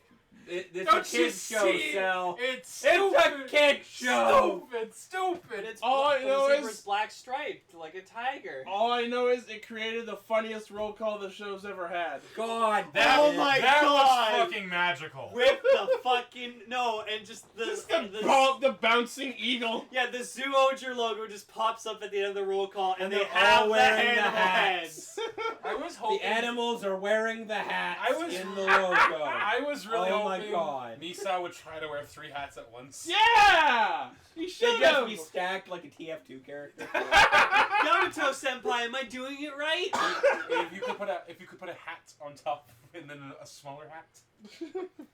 It's Don't a you kid's show, see? Sal. It's It's stupid. a kid show. Stupid. It's All I know the zebra's is- black striped like a tiger. All I know is it created the funniest roll call the show's ever had. God, Oh my that God. was fucking magical. With the fucking and just Just the the bouncing eagle. yeah, the Zyuohger logo just pops up at the end of the roll call, and And they they're have all the wearing the animal hats. heads. I was The hoping. animals are wearing the hats I was- in the logo. I was really Oh my hoping God. Misa would try to wear 3 hats at once. Yeah! He They should just have. be stacked like a TF2 character. Yamato senpai, am I doing it right? if you could put a hat on top and then a smaller hat.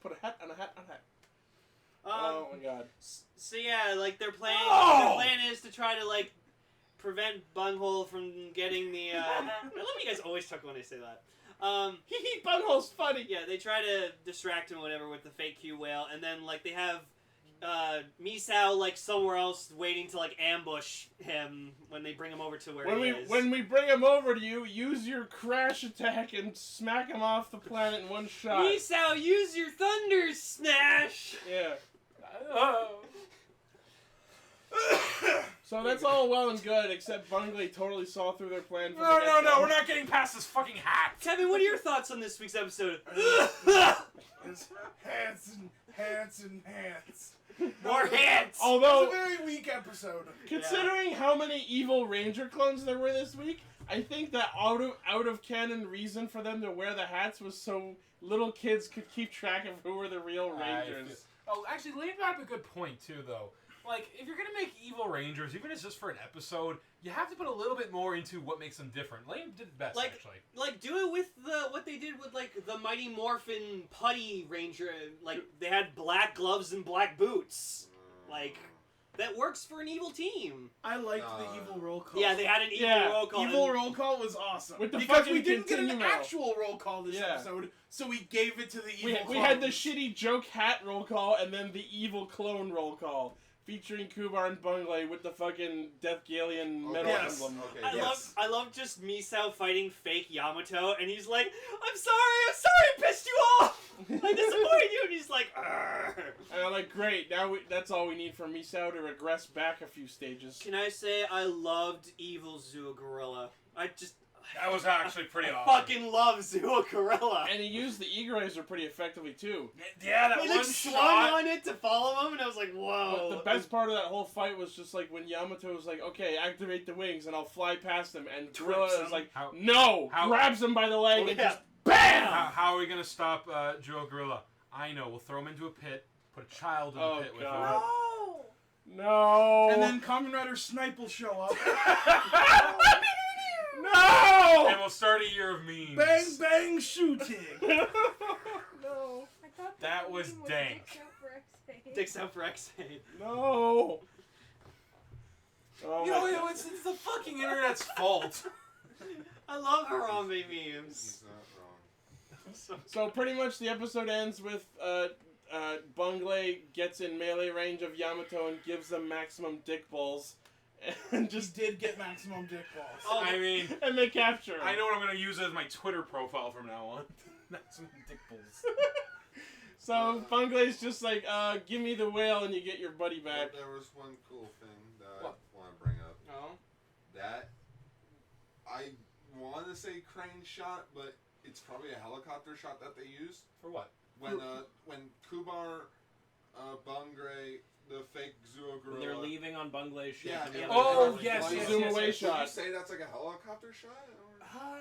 Put a hat on a hat on a hat. Um, Oh my god. So yeah, like their plan. Oh! Their plan is to try to like prevent Bunghole from getting the. I love you guys always chuckle when I say that. Hee hee, Bunghole's funny. Yeah, they try to distract him, or whatever, with the fake Q whale, and then like they have Misao like somewhere else waiting to like ambush him when they bring him over to where he is. When we bring him over to you, use your crash attack and smack him off the planet in one shot. Misao, use your thunder smash. Yeah. Oh. So that's all well and good, except Bungley totally saw through their plan. From the No, get-go. we're not getting past this fucking hat. Kevin, what are your thoughts on this week's episode? It's hats and hats. More hands. It's Although, a very weak episode. considering how many evil Ranger clones there were this week, I think that out of canon reason for them to wear the hats was so little kids could keep track of who were the real Rangers. Oh, actually, Lane brought up a good point too, though. Like, if you're gonna make evil Rangers, even if it's just for an episode, you have to put a little bit more into what makes them different. Lane did it best, actually. Like do it with what they did with like the Mighty Morphin Putty Ranger. Like they had black gloves and black boots. Like that works for an evil team. I liked the evil roll call. Yeah, they had an evil Yeah, roll call. Evil and- roll call was awesome. With the because fucking we didn't get an continuum. actual roll call this Yeah. episode, so we gave it to the evil We had the clones. shitty joke hat roll call and then the evil clone roll call. Featuring Kubar and Bungley with the fucking Death Galleon metal Yes. emblem. Okay, I love just Misao fighting fake Yamato, and he's like, I'm sorry, I pissed you off! I disappointed you! And he's like, "Argh." And I'm like, great, now that's all we need for Misao to regress back a few stages. Can I say I loved Evil Zyuohgorilla? I just... That was actually pretty I awesome. fucking love Zyuohger. And he used the E-Grazer pretty effectively too. Yeah, that He one like swung shot. on it to follow him, and I was like, whoa. But the best part of that whole fight was just like when Yamato was like, "Okay, activate the wings, and I'll fly past him," and Gorilla Trips him. is like, How- "No!" how- grabs him by the leg Oh, and yeah. just BAM! How are we gonna stop Joe Gorilla? I know. We'll throw him into a pit. Put a child in Oh, the pit with God. him. No! No. And then Kamen Rider Snipe will show up. No. And we'll start a year of memes. Bang bang shooting. No. I thought That the was name dank. Dicks Out for X-Aid. Dicks out for X-Aid. No. Oh You my know, God. it's the fucking internet's fault. I love Harambe memes. He's not wrong. So pretty much the episode ends with Bungley gets in melee range of Yamato and gives them maximum dick balls, and Just did get maximum dick balls. Oh, I mean, and they capture him. I know what I'm gonna use as my Twitter profile from now on. That's some dick balls. So Bungley's just like, give me the whale and you get your buddy back. But there was one cool thing that What? I want to bring up. Oh. That I want to say crane shot, but it's probably a helicopter shot that they used For what? when Kubar, Bungray, the fake Zyuohger. When they're leaving on Bungley's ship. Yeah. and the and other Oh, girls are yes, flying. yes, Zoom yes, away yes. Would you shot. say that's like a helicopter shot? Or?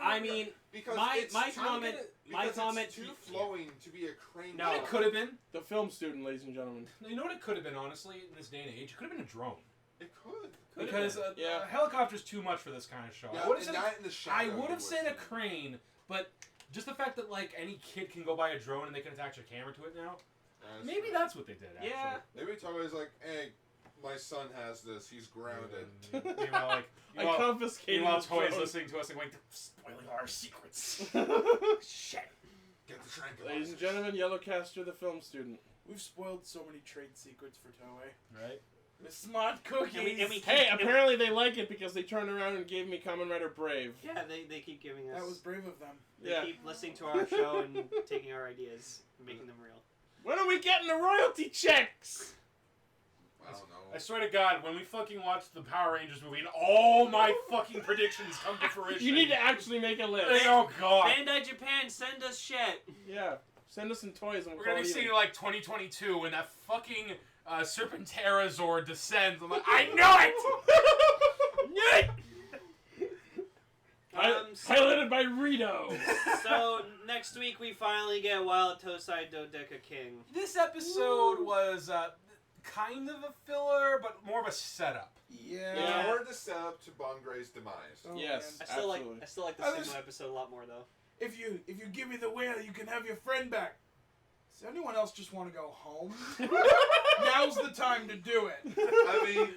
I mean, Because my it's too- comment. My because comment. it's too flowing to be a crane. No. It shot. could have been. The film student, ladies and gentlemen. You know what it could have been, honestly, in this day and age? It could have been a drone. It could. Because Yeah. a helicopter's too much for this kind of show. Yeah, I would have and said, that in the shadow I would have was- said a crane, but just the fact that like any kid can go buy a drone and they can attach a camera to it now, maybe that's what they did. Actually. Yeah. Maybe Toei's like, hey, my son has this. He's grounded. Meanwhile, like, I meanwhile, confiscated meanwhile the Toei's drone. listening to us and going, spoiling our secrets. Shit. Get the tranquilizer. Ladies and gentlemen, Yellowcaster, the film student. We've spoiled so many trade secrets for Toei. Right? The smart cookies. And we Hey, apparently they like it because they turned around and gave me Kamen Rider Brave. Yeah, they keep giving us. That was brave of them. They Yeah. keep listening to our show and taking our ideas and making them real. When are we getting the royalty checks? I don't know. I swear to God, when we fucking watch the Power Rangers movie and all my fucking predictions come to fruition. You need to actually make a list. Oh God. Bandai Japan, send us shit. Yeah. Send us some toys and we'll We're gonna call be it seeing even. like 2022 when that fucking Serpentera Zord descends. I'm like, I know it! Knew it! Piloted by Rito. So next week we finally get Wild Tosai Dodeka King. This episode was kind of a filler, but more of a setup. Yeah. Yeah. More the setup to Bungray's demise. Oh, Yes. man. Absolutely. I still like the I was- Sigma episode a lot more though. If you give me the whale, you can have your friend back. Does anyone else just want to go home? Now's the time to do it. I mean,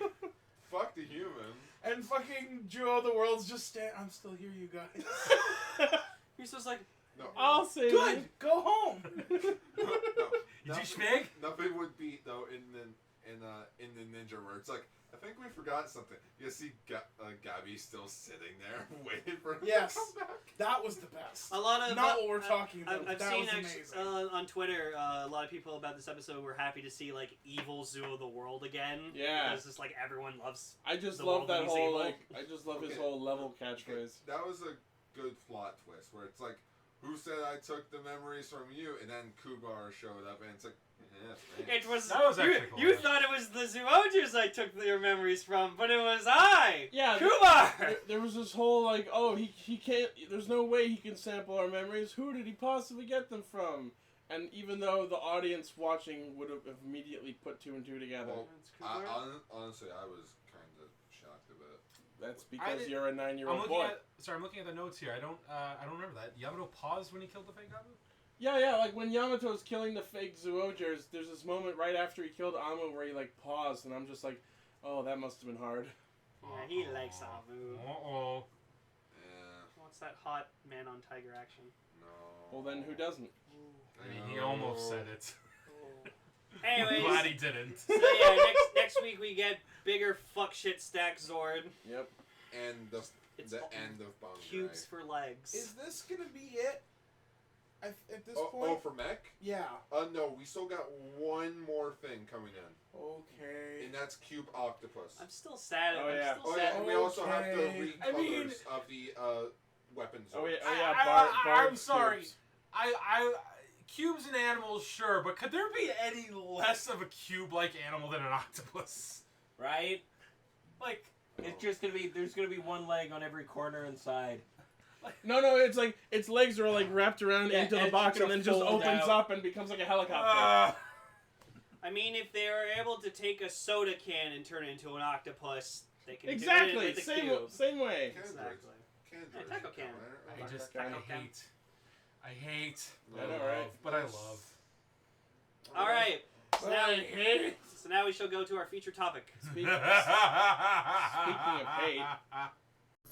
fuck the human. And fucking Jewel of the World's just stand. I'm still here, you guys. You're just like, No. I'll say Good. Go home. no. Did you schmig? Nothing would beat though in the ninja where it's like, I think we forgot something. You see Gabby still sitting there waiting for him Yes. to come back. That was the best. a lot of Not what we're talking about. I've that seen was actually, amazing. on Twitter a lot of people about this episode were happy to see like evil Zuo of the World again. Yeah. Because it's like everyone loves. I just The love world that is whole evil. like. I just love his Okay. whole level catchphrase. That was a good plot twist where it's like, who said I took the memories from you? And then Kubar showed up and it's like, yeah, thanks. It was. That was actually cool. You thought it was the Zyuohgers I took your memories from, but it was I. Yeah. Kubar. There was this whole like, oh, he can't. There's no way he can sample our memories. Who did he possibly get them from? And even though the audience watching would have immediately put two and two together, Well, It's Kubar. honestly, I was kind of shocked a bit. that's I because did- you're a I'm 9-year-old looking boy. at. Sorry, I'm looking at the notes here. I don't remember that. Yamato paused when he killed the fake Abu. Yeah, like when Yamato's killing the fake Zyuohgers, there's this moment right after he killed Amu where he like paused, and I'm just like, oh, that must have been hard. Yeah, he likes Abu. Uh-oh. Yeah, What's that hot man on tiger action? no. Well, then who doesn't? I mean, he almost said it. I'm Anyways, glad he didn't. so yeah, next week we get bigger fuck shit stack Zord. Yep. And It's the all end of Bungray. Cubes for legs. Is this gonna be it? At this Oh, point? for mech? Yeah. No, we still got one more thing coming in, Okay. and that's Cube Octopus. I'm still sad. Oh, I'm yeah. still Oh sad. yeah, and we also have the Okay. recolors I mean- of the weapons. Oh, yeah, I'm sorry. cubes. Cubes and animals, sure, but could there be any less of a cube-like animal than an octopus? Right? Like, It's just gonna be, there's gonna be one leg on every corner and side. No, it's like its legs are like wrapped around Yeah, into the and box it's and then gonna just fold opens out. up and becomes like a helicopter. I mean, if they are able to take a soda can and turn it into an octopus, they can do Exactly, it with a cube. same way. Exactly. Candroids. Yeah, taco can. I hate, I know, right? but I love. All right. So But now, I hate. so now we shall go to our feature topic. Speaking of hate.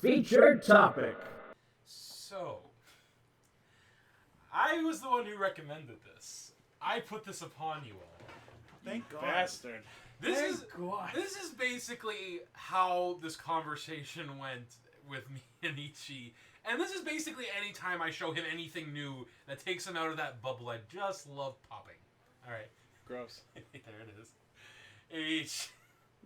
Featured topic. So, I was the one who recommended this. I put this upon you all. Thank God. Bastard. This Thank is God. this is basically how this conversation went with me and Ichi. And this is basically any time I show him anything new that takes him out of that bubble I just love popping. Alright. Gross. There it is. H,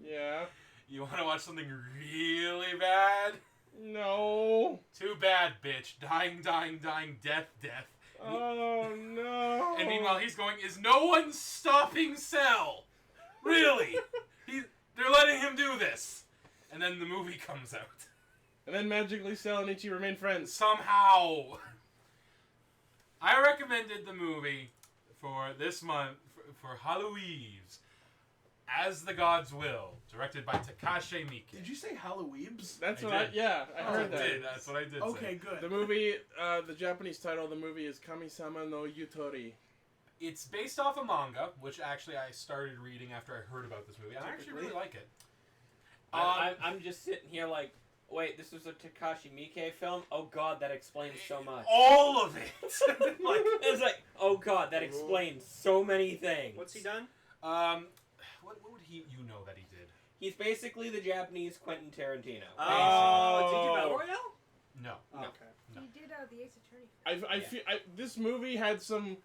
Yeah. you want to watch something really bad? No. Too bad, bitch. Dying, death. Oh no. And meanwhile, he's going, is no one stopping Cell? Really? They're letting him do this. And then the movie comes out. And then magically Cell and Ichi remain friends. Somehow. I recommended the movie for this month, for Halloween, As the Gods Will, directed by Takashi Miike. Did you say Halloweebs? That's I what did. I heard that. That's what I did Okay, say. good. The movie, the Japanese title of the movie is Kami-sama no Yutori. It's based off a manga, which actually I started reading after I heard about this movie. And I actually really like it. I'm just sitting here like, wait, this was a Takashi Miike film? Oh god, that explains so much. All of it. Like, It's like, oh god, that explains so many things. What's he done? what would you know that he did? He's basically the Japanese Quentin Tarantino. Oh, did he do Battle Royale? No. Okay. No. He did the Ace Attorney film. I feel this movie had some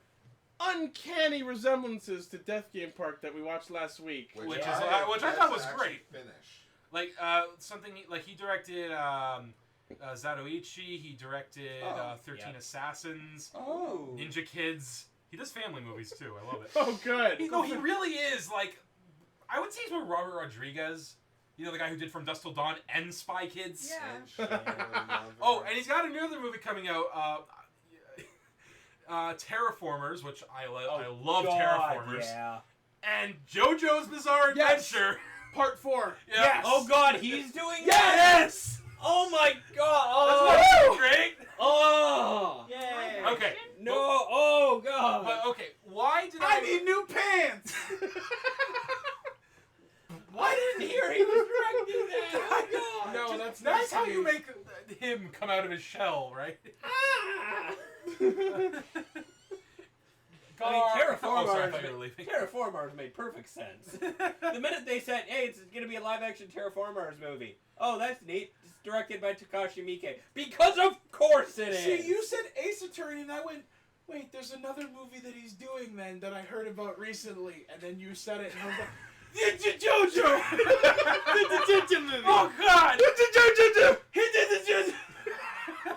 uncanny resemblances to Death Game Park that we watched last week. Which I thought was actually great. Finish. Like something like he directed Zatoichi. He directed 13 Yeah. Assassins, Oh. Ninja Kids. He does family movies too. I love it. Oh, good. No, he really is like. I would say he's more Robert Rodriguez. You know, the guy who did From Dusk Till Dawn and Spy Kids. Yeah. Oh, and he's got another movie coming out. Terraformers, which I love Terraformers. Yeah. And JoJo's Bizarre Yes. Adventure. Part 4. Yeah. Yes. Oh god, he's doing that? Yes! Oh my god! That's Oh! not great. Oh! Yay. Okay. No! Oh god! But okay, why did I need new pants! I didn't hear he was directing that! Oh god! No, that's That's how nice you of make him come out of his shell, right? Ah! Oh, sorry, I thought you were leaving. Terraform Mars made perfect sense. The minute they said, hey, it's going to be a live-action Terraform Mars movie. Oh, that's neat. It's directed by Takashi Miike. Because of course it is! See, you said Ace Attorney, and I went, wait, there's another movie that he's doing then that I heard about recently. And then you said it, and I was like, JoJo! Oh God! He did the JoJo!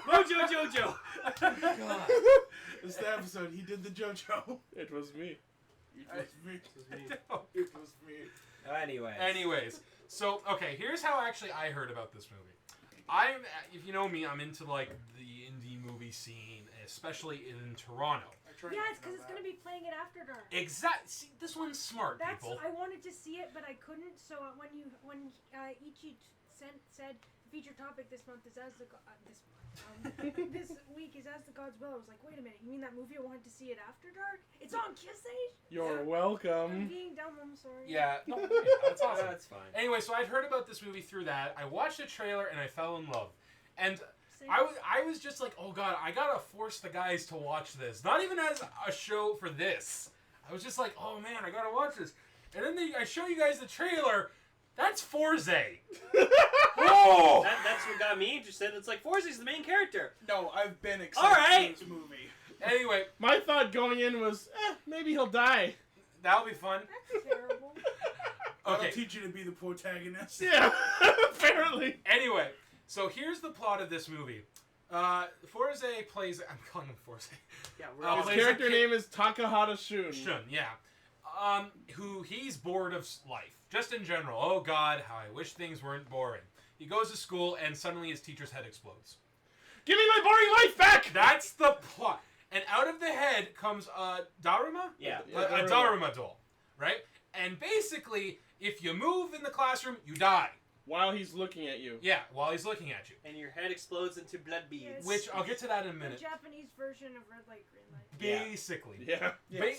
Mojo God. This is the episode, he did the JoJo. It was me. It was me. It was me. Anyway. Anyways, so okay, here's how actually I heard about this movie. If you know me, I'm into like the indie movie scene, especially in Toronto. Yeah, it's because it's going to be playing it after dark. See, this one's smart, That's people. I wanted to see it, but I couldn't. So when Ichi said feature topic this month is as the this week is As the Gods Will, I was like, wait a minute, you mean that movie I wanted to see it after dark? It's on Kiss Age. You're I'm welcome. being dumb. I'm sorry. Yeah, no, that's awesome. That's fine. Anyway, so I'd heard about this movie through that. I watched the trailer and I fell in love. And Same. I was just like, oh god, I gotta force the guys to watch this. Not even as a show for this. I was just like, oh man, I gotta watch this. And then I show you guys the trailer. That's Fourze. Whoa! That's what got me interested. It's like Forze's the main character. No, I've been excited Alright. for this movie. Anyway, My thought going in was, maybe he'll die. that'll be fun. That's terrible. That'll Okay. teach you to be the protagonist. Yeah, apparently. Anyway, so here's the plot of this movie. Fourze plays. I'm calling him Fourze. Yeah, His plays character a kid- name is Takahata Shun. Shun, yeah. Who he's bored of life, just in general. Oh God, how I wish things weren't boring. He goes to school and suddenly his teacher's head explodes. Give me my boring life back! That's the plot. And out of the head comes a Daruma? Yeah. A Daruma doll, right? And basically, if you move in the classroom, you die. While he's looking at you. Yeah, while he's looking at you. And your head explodes into blood beads. Yes. Which, I'll get to that in a The minute. Japanese version of red light, green light. Basically. Yeah.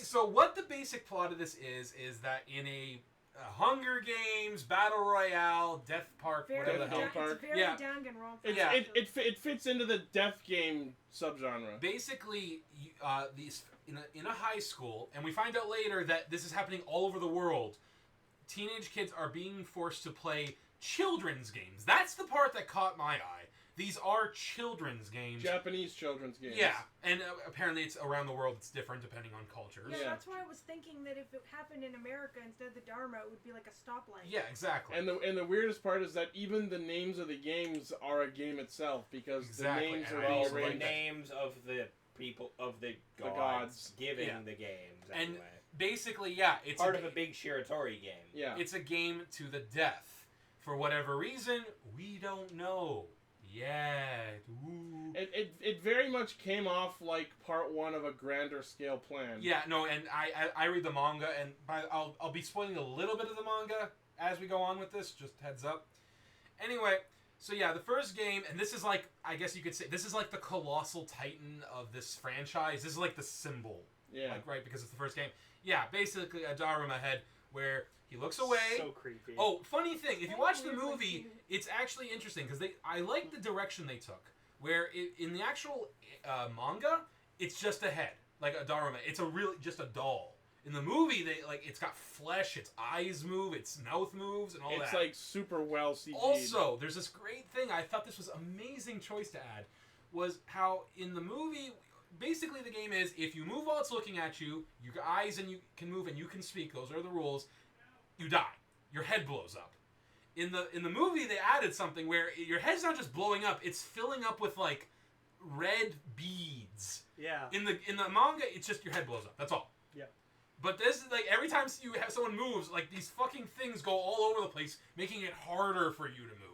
So what the basic plot of this is that in a Hunger Games, Battle Royale, Death Park, whatever the hell. Park. It's very Yeah. Danganronpa. Yeah. It fits into the death game subgenre. Basically, these in a high school, and we find out later that this is happening all over the world. Teenage kids are being forced to play children's games. That's the part that caught my eye. These are children's games. Japanese children's games. Yeah, and apparently it's around the world. It's different depending on cultures. Yeah, that's why I was thinking that if it happened in America instead of the Dharma, it would be like a stoplight. Yeah, exactly. And the weirdest part is that even the names of the games are a game itself because Exactly, the names and are I all also the like arranged. names of the people of the gods, gods. giving Yeah. the games. And Anyway. basically, yeah, it's Part of a big Shiratori game. Yeah. It's a game to the death. For whatever reason, we don't know yet. Ooh. It very much came off like part one of a grander scale plan. Yeah, no, and I read the manga, and I'll be spoiling a little bit of the manga as we go on with this. Just heads up. Anyway, so yeah, the first game, and this is like, I guess you could say, this is like the colossal titan of this franchise. This is like the symbol, Yeah. like, right? Because it's the first game. Yeah, basically a Daruma head where he looks away. So creepy. Oh, funny thing, if you watch the Weirdly movie, cute. it's actually interesting because I like the direction they took. Where in the actual manga, it's just a head, like a Daruma. It's just a doll. In the movie, it's got flesh, its eyes move, its mouth moves, and all that. It's like super well CG'd. Also, there's this great thing. I thought this was amazing choice to add, was how in the movie, basically the game is if you move while it's looking at you, your eyes and you can move and you can speak. Those are the rules. You die. Your head blows up. In the movie, they added something where your head's not just blowing up; it's filling up with like red beads. Yeah. In the manga, it's just your head blows up. That's all. Yeah. But this is like every time you have someone moves, like these fucking things go all over the place, making it harder for you to move.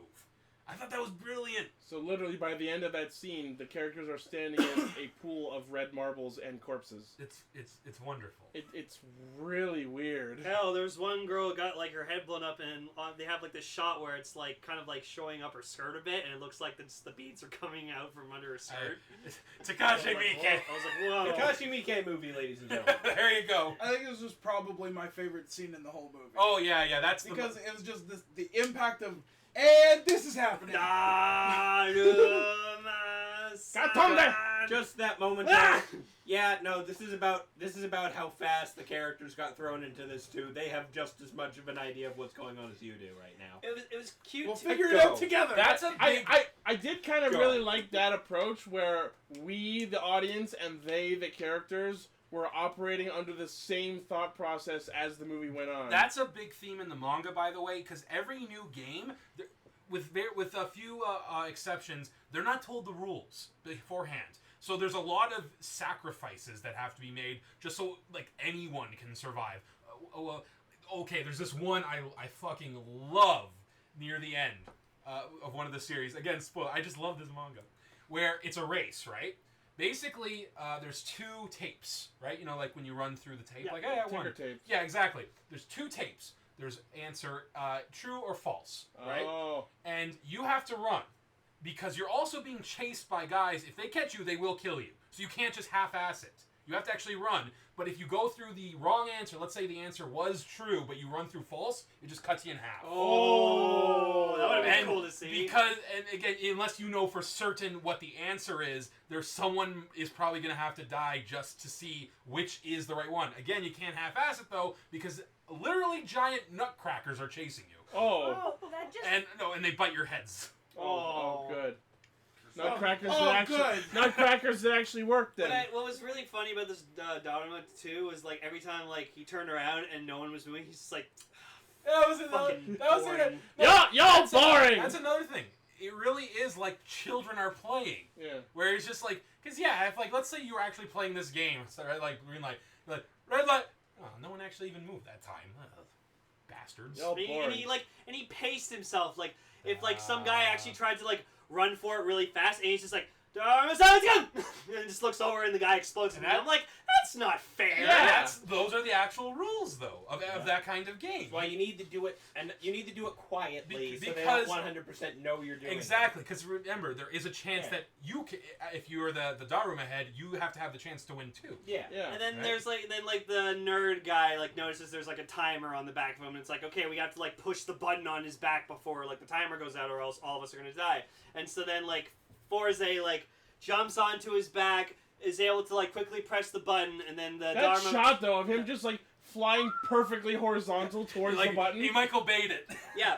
I thought that was brilliant. So literally by the end of that scene, the characters are standing in a pool of red marbles and corpses. It's wonderful. It's really weird. Hell, there's one girl who got like her head blown up, and they have like this shot where it's like kind of like showing up her skirt a bit, and it looks like the beads are coming out from under her skirt. Takashi Miike. I was like, whoa. Takashi Miike movie, ladies and gentlemen. There you go. I think this was probably my favorite scene in the whole movie. Oh yeah, that's because it was just the impact of, and this is happening. Just that moment there. Yeah, no, this is about how fast the characters got thrown into this too. They have just as much of an idea of what's going on as you do right now. It was cute. We'll to figure it go. out together. That's a big. I did kind of really like that approach where we, the audience, and they, the characters, were operating under the same thought process as the movie went on. That's a big theme in the manga, by the way, because every new game, with a few exceptions, they're not told the rules beforehand. So there's a lot of sacrifices that have to be made just so like anyone can survive. Okay, there's this one I fucking love near the end of one of the series. Again, spoiler. I just love this manga, where it's a race, right? Basically, there's two tapes, right? You know, like when you run through the tape, like, hey, I won. tapes. Yeah, exactly. There's two tapes. There's answer true or false, right? Oh. And you have to run because you're also being chased by guys. If they catch you, they will kill you. So you can't just half-ass it. You have to actually run. But if you go through the wrong answer, let's say the answer was true, but you run through false, it just cuts you in half. Oh, that would have been cool to see. Because, and again, unless you know for certain what the answer is, there's someone is probably going to have to die just to see which is the right one. Again, you can't half-ass it, though, because literally giant nutcrackers are chasing you. Oh. That just... And they bite your heads. Oh, good. Nutcrackers that actually worked then. What was really funny about this Dharma too was like every time like he turned around and no one was moving, he's just like, That was fucking that was boring. Y'all boring! That's another thing. it really is like children are playing. Yeah. Where it's just like, because if like, let's say you were actually playing this game, so like green light, red light. Oh, no one actually even moved that time. Bastards. Oh, and he paced himself. Like, if like some guy actually tried to like run for it really fast, and he's just like, and just looks over and the guy explodes. And I'm like, that's not fair. Yeah, those are the actual rules, though, of that kind of game. That's why you need to do it, and you need to do it quietly, so they because don't 100% know you're doing exactly. Because remember, there is a chance that you, can, if you're the Daruma head, you have to have the chance to win too. Yeah. And then there's like the nerd guy like notices there's like a timer on the back of him, and it's like, okay, we have to like push the button on his back before like the timer goes out, or else all of us are gonna die. And so then like Fourze like jumps onto his back, is able to like quickly press the button, and then the that Dharma shot though of him just like flying perfectly horizontal towards the button. He Michael Bay'd it. Yeah.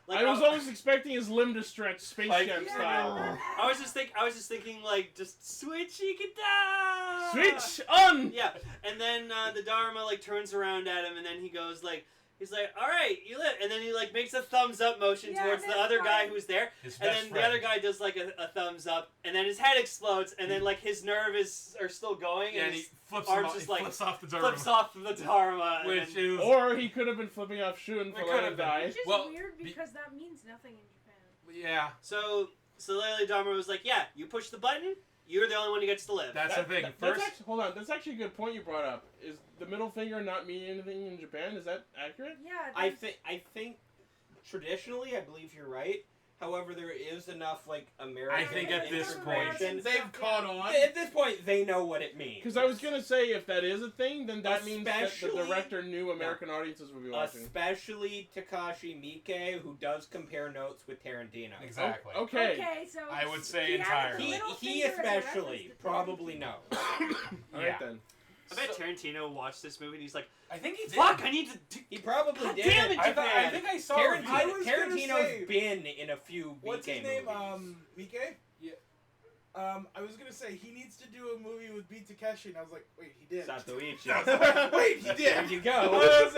Like, I was always expecting his limb to stretch, Space Jam style. I was just thinking like just switch Ikita. Switch on. Yeah, and then the Dharma like turns around at him, and then he goes like. He's like, all right, you live. And then he like makes a thumbs up motion towards the other guy who's there. His and then the other guy does like a thumbs up, and then his head explodes, and then like his nerves are still going, and he his flips arms just like flips off the Dharma. flips off the Dharma. Which is or he could have been flipping off Shun for letting him die. Which is weird because that means nothing in Japan. Yeah. So Lily Dharma was like, yeah, you push the button, you're the only one who gets to live. That's the thing. Hold on, that's actually a good point you brought up. Is the middle finger not mean anything in Japan? Is that accurate? Yeah. I think traditionally, I believe you're right. However, there is enough like American. I think at this point they've caught on. At this point, they know what it means. Because I was gonna say, if that is a thing, then that means that the Especially- director knew American audiences would be watching. Especially Takashi Miike, who does compare notes with Tarantino. Exactly. Okay. Okay, so I would say he added entirely. the little He finger as a especially reference to probably Tarantino. knows. Alright then. I bet Tarantino watched this movie and he's like, I think he did. fuck, I need to... He probably God did. damn it, I Japan! think I saw Tarantino, I was gonna Tarantino's say- been in a few What's BK his name? movies. Mike? Yeah. I was gonna say he needs to do a movie with Beat Takeshi, and I was like, wait, he did. Satoichi. Wait, he There did. you go.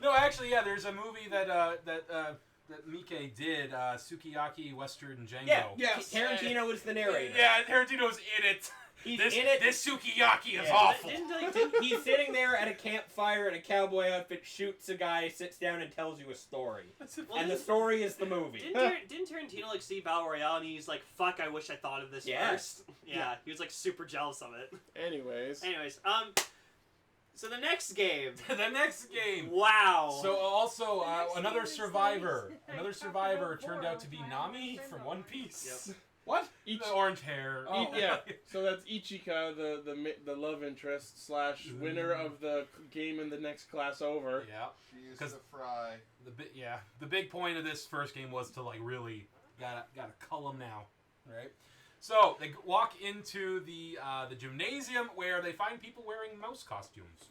No, actually, yeah. There's a movie that Miike did, Sukiyaki Western Django. Yeah, Yes. Tarantino was the narrator. Yeah, Tarantino's in it. He's This, in it. this Sukiyaki is Yeah. awful. He's sitting there at a campfire in a cowboy outfit, shoots a guy, sits down, and tells you a story. And the story is the movie. Didn't Tarantino like see Battle Royale and he's like, fuck, I wish I thought of this first? Yeah, he was like super jealous of it. Anyways. So the next game. The next game. Wow. So also The next another game is survivor. things I Another talked survivor about turned before out to be with my Nami friend from on One it. Piece. What? Each, The orange hair. Oh. yeah. So that's Ichika, the love interest / winner of the game in the next class over. Yeah. She used 'Cause to fry. The big point of this first game was to like really gotta cull them now, right? So they walk into the gymnasium where they find people wearing mouse costumes.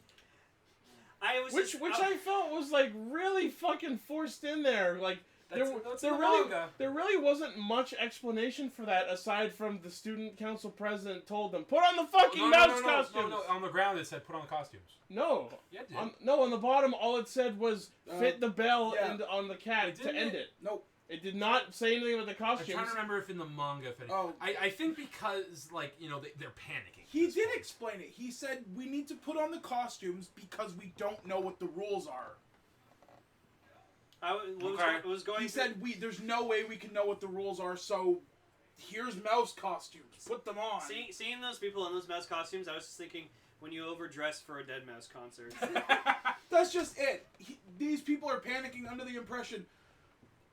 Which I felt was like really fucking forced in there. Like That's there the really manga. there really wasn't much explanation for that aside from the student council president told them put on the fucking mouse costumes. No, on the ground it said put on the costumes. No. Yeah, it did. On the bottom all it said was fit the bell yeah. on the cat It to didn't. end it. Nope. It did not say anything about the I'm costumes. trying to remember if in the manga, if it, Oh. I think because like they're panicking. He did explain it. He said we need to put on the costumes because we don't know what the rules are. He said there's no way we can know what the rules are, so here's mouse costumes. Put them on. Seeing those people in those mouse costumes, I was just thinking when you overdress for a Dead Mouse concert. That's just it. These people are panicking under the impression,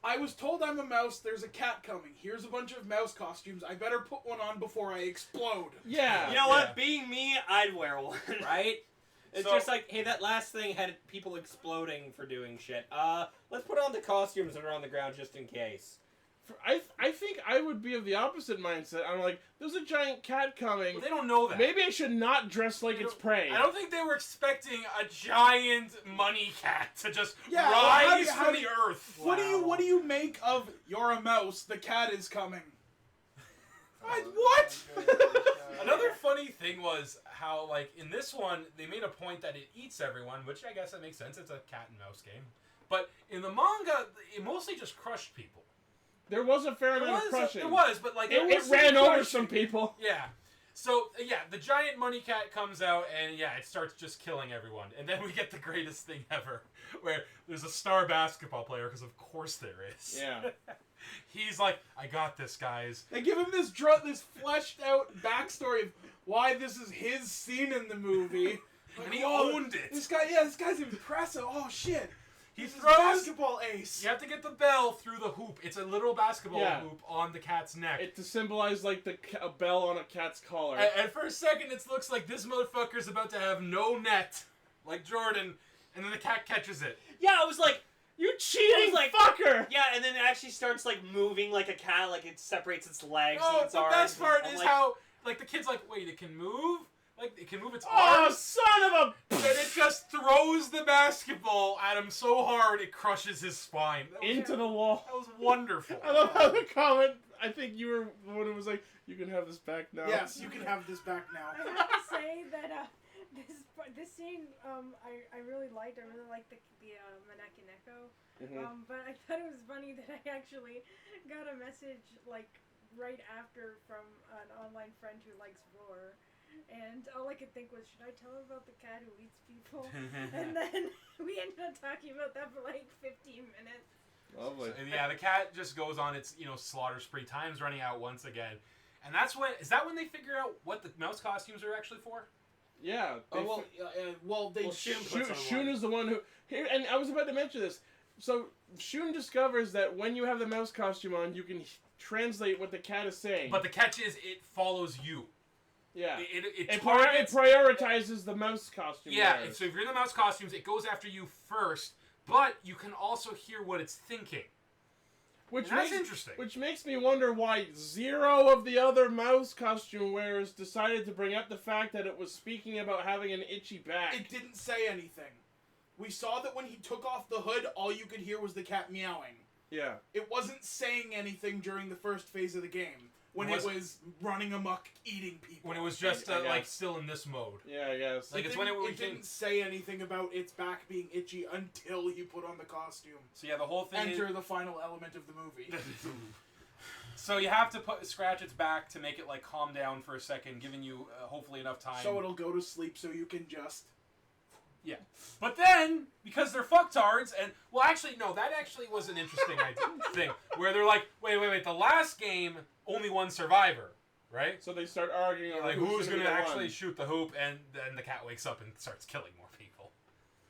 I was told I'm a mouse, there's a cat coming. Here's a bunch of mouse costumes. I better put one on before I explode. Yeah. You know what? Being me, I'd wear one. Right? It's So- just like, hey, that last thing had people exploding for doing shit. Let's put on the costumes that are on the ground just in case. I think I would be of the opposite mindset. I'm like, there's a giant cat coming. Well, they don't know that. Maybe I should not dress like it's prey. I don't think they were expecting a giant money cat to just Yeah, rise how from do the you- earth. What do you make of you're a mouse, the cat is coming? What? Another funny thing was how, like, in this one, they made a point that it eats everyone, which I guess that makes sense. It's a cat and mouse game. But in the manga, it mostly just crushed people. There was a fair amount of crushing. There was, but like It ran over some people. Yeah. So yeah, the giant money cat comes out and yeah, it starts just killing everyone. And then we get the greatest thing ever, where there's a star basketball player, because of course there is. Yeah. He's like, I got this, guys. They give him this fleshed out backstory of why this is his scene in the movie. And he owned it. This guy's impressive. Oh shit. He He's throws. basketball ace. You have to get the bell through the hoop. It's a little basketball hoop on the cat's neck. To symbolize like a bell on a cat's collar. And for a second, it looks like this motherfucker's about to have no net, like Jordan, and then the cat catches it. Yeah, I was like, you cheating like, fucker! Yeah, and then it actually starts like moving like a cat, like it separates its legs Oh, and its the arms. best part I'm is like, how, like, the kid's like, wait, it can move? Like, it can move its Oh, arms? son of a... And it just throws the basketball at him so hard it crushes his spine. Into the wall. That was wonderful. I love how the comment, I think you were the one who was like, you can have this back now. Yes, you can have this back now. I have to say that this scene I really liked. I really liked the Maneki Neko. Mhm. But I thought it was funny that I actually got a message like right after from an online friend who likes Roar. And all I could think was, should I tell her about the cat who eats people? And then we ended up talking about that for like 15 minutes. Lovely. And yeah, the cat just goes on its, slaughter spree. Time's running out once again. And that's when, is that when they figure out what the mouse costumes are actually for? Yeah. Shun is the one who... Here, and I was about to mention this. So, Shun discovers that when you have the mouse costume on, you can translate what the cat is saying. But the catch is, it follows you. Yeah. It prioritizes the mouse costume. Yeah, wearers. so if you're in the mouse costumes, it goes after you first, but you can also hear what it's thinking. That's interesting. Which makes me wonder why 0 of the other mouse costume wearers decided to bring up the fact that it was speaking about having an itchy back. It didn't say anything. We saw that when he took off the hood, all you could hear was the cat meowing. Yeah. It wasn't saying anything during the first phase of the game. When it was running amok, eating people. When it was just, still in this mode. Yeah, I guess. Like, it's when it didn't say anything about its back being itchy until you put on the costume. So yeah, the whole thing Enter the final element of the movie. So you have to scratch its back to make it, like, calm down for a second, giving you, hopefully, enough time. So it'll go to sleep so you can just... Yeah. But then, because they're fucktards, and... Well, actually, no, that actually was an interesting thing. Where they're like, wait, the last game, only one survivor, right? So they start arguing over like, who's going to get actually one. shoot the hoop, and then the cat wakes up and starts killing more people.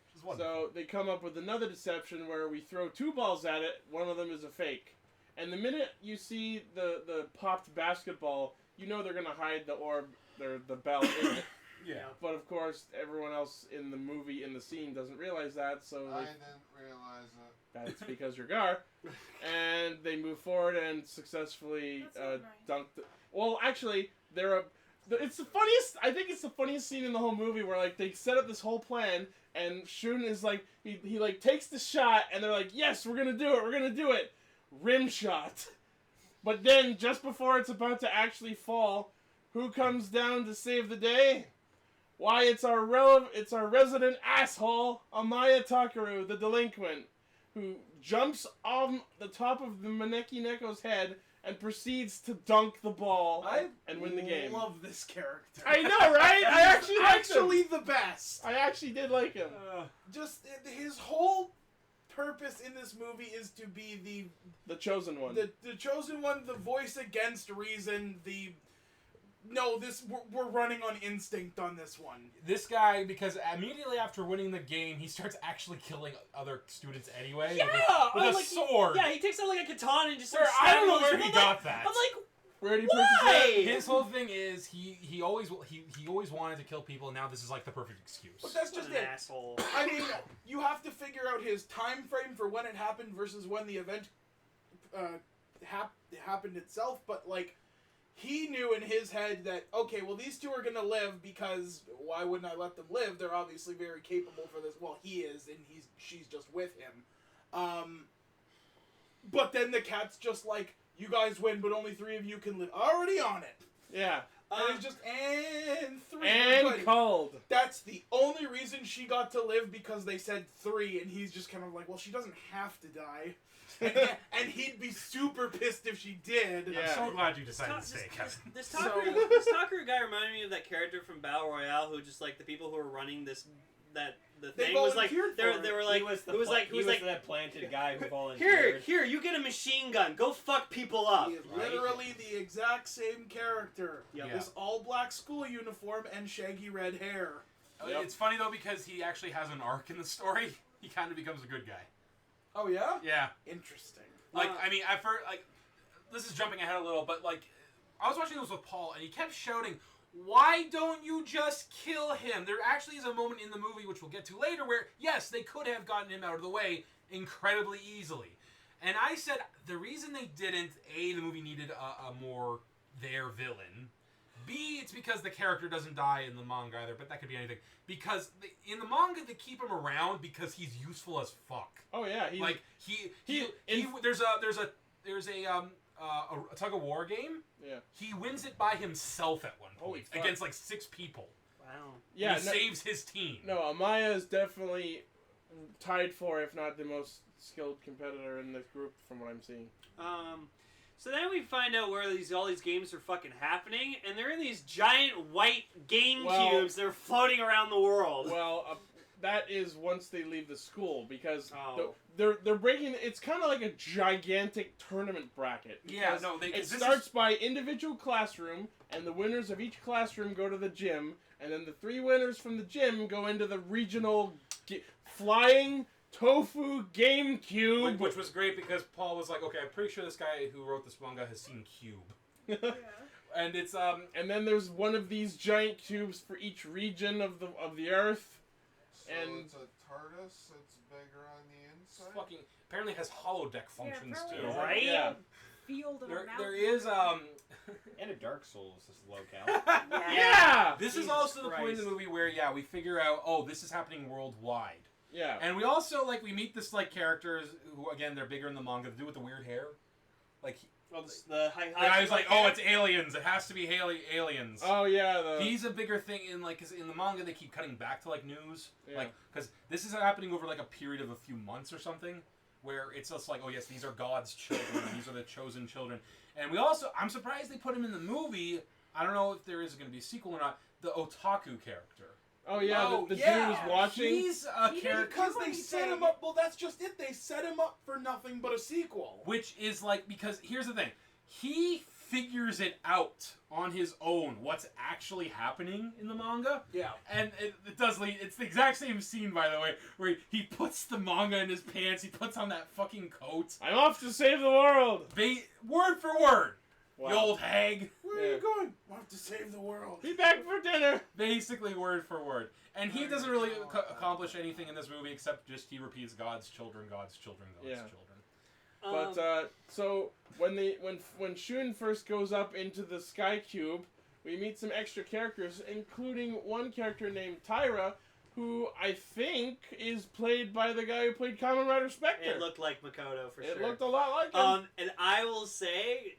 Which is wonderful. So they come up with another deception where we throw 2 balls at it, one of them is a fake. And the minute you see the popped basketball, you know they're going to hide the orb, the bell in it. Yeah. But of course, everyone else in the movie, in the scene, doesn't realize that, so I didn't realize it. that's because you're Gar. And they move forward and successfully dunk the... Well, actually, it's the funniest... I think it's the funniest scene in the whole movie where, like, they set up this whole plan, and Shun is like... He like, takes the shot, and they're like, yes, we're gonna do it! Rim shot. But then, just before it's about to actually fall, who comes down to save the day? Why, it's our resident asshole, Amaya Takaru, the delinquent, who jumps on the top of the Maneki Neko's head and proceeds to dunk the ball and win the game. I love this character. I know, right? I actually liked him. The best. I actually did like him. Just his whole purpose in this movie is to be the chosen one. The chosen one, the voice against reason, we're running on instinct on this one. This guy, because immediately after winning the game, he starts actually killing other students anyway. Yeah! With a sword. He takes out like a katana and just starts I don't know stabbing where he got that. I'm like, where did he why? purchase it? His whole thing is he always wanted to kill people, and now this is like the perfect excuse. But that's just an it. asshole. I mean, you have to figure out his time frame for when it happened versus when the event happened itself. But like, he knew in his head that, okay, well, these two are gonna live because why wouldn't I let them live? They're obviously very capable for this. Well, he is, and she's just with him. But then the cat's just like, you guys win, but only 3 of you can live. Already on it. Yeah. And he's just, and 3. And We're good. cold. That's the only reason she got to live, because they said 3, and he's just kind of like, well, she doesn't have to die. And he'd be super pissed if she did. Yeah. I'm so glad you decided to stay, Kevin. This Takaru guy reminded me of that character from Battle Royale who just like the people who were running the They thing was like volunteered for they it. were like he was that planted guy who volunteered. here you get a machine gun, go fuck people up. He is literally the exact same character. Yep. Yeah. This all-black school uniform and shaggy red hair. Yep. It's funny though because he actually has an arc in the story. He kind of becomes a good guy. Oh, yeah? Yeah. Interesting. Like, I mean, at first, like, this is jumping ahead a little, but, like, I was watching this with Paul, and he kept shouting, why don't you just kill him? There actually is a moment in the movie, which we'll get to later, where, yes, they could have gotten him out of the way incredibly easily. And I said, the reason they didn't, A, the movie needed a more their villain. B, it's because the character doesn't die in the manga either, but that could be anything. Because in the manga, they keep him around because he's useful as fuck. Oh yeah, he's, Like there's a tug of war game. Yeah. He wins it by himself at one Holy point fuck. against like 6 people. Wow. Yeah, He saves his team. No, Amaya is definitely tied for, if not the most skilled competitor in this group, from what I'm seeing. So then we find out where all these games are fucking happening, and they're in these giant white game cubes. They're floating around the world. Well, that is once they leave the school, because Oh. they're breaking. It's kind of like a gigantic tournament bracket. Yeah, because no, it starts by individual classroom, and the winners of each classroom go to the gym, and then the 3 winners from the gym go into the regional flying tofu GameCube. Which was great because Paul was like, okay, I'm pretty sure this guy who wrote this manga has seen Cube. Yeah. And it's and then there's one of these giant cubes for each region of the Earth. So And- it's a TARDIS. It's bigger on the inside. fucking apparently has holodeck functions apparently too. it's Right? Yeah. Field of a mountain. There is And a Dark Souls is locale. Yeah. This Jesus is also the point in Christ. the movie where we figure out, oh, this is happening worldwide. Yeah. And we also, we meet this, characters who, again, they're bigger in the manga. The dude with the weird hair. Well, the I was like, oh, it's aliens. It has to be aliens. Oh yeah. He's a bigger thing because in the manga, they keep cutting back to, news. Yeah. Because this is happening over, a period of a few months or something. Where it's just like, oh, yes, these are God's children. These are the chosen children. And we also, I'm surprised they put him in the movie. I don't know if there is going to be a sequel or not. The otaku character. Oh yeah. Oh, the dude yeah. who's watching. He's a He didn't character. Because do they anything. set him up. Well, that's just it. They set him up for nothing but a sequel. Which is because here's the thing. He figures it out on his own what's actually happening in the manga. Yeah. And it does lead. It's the exact same scene, by the way, where he puts the manga in his pants. He puts on that fucking coat. I'm off to save the world. Word for word. Wow. The old hag. Where are you going? I have to save the world. Be back for dinner. Basically, word for word. And he doesn't really accomplish anything in this movie except just he repeats God's children, God's children, God's Yeah. children. But so when Shun first goes up into the Sky Cube, we meet some extra characters, including one character named Tyra, who I think is played by the guy who played Kamen Rider Spectre. It looked like Makoto for sure. It looked a lot like him. And I will say,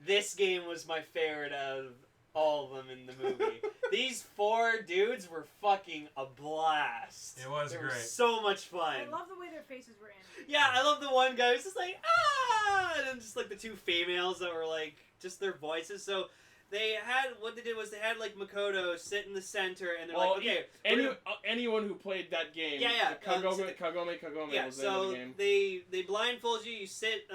this game was my favorite of all of them in the movie. These 4 dudes were fucking a blast. It was they great. Were so much fun. I love the way their faces were in. Yeah, I love the one guy who's just like, ah! And then just the 2 females that were just their voices. So what they did was they had Makoto sit in the center and they're Well, okay. anyone who played that game. Yeah. Kagome Yeah, was the name of so the game. they blindfold you, you sit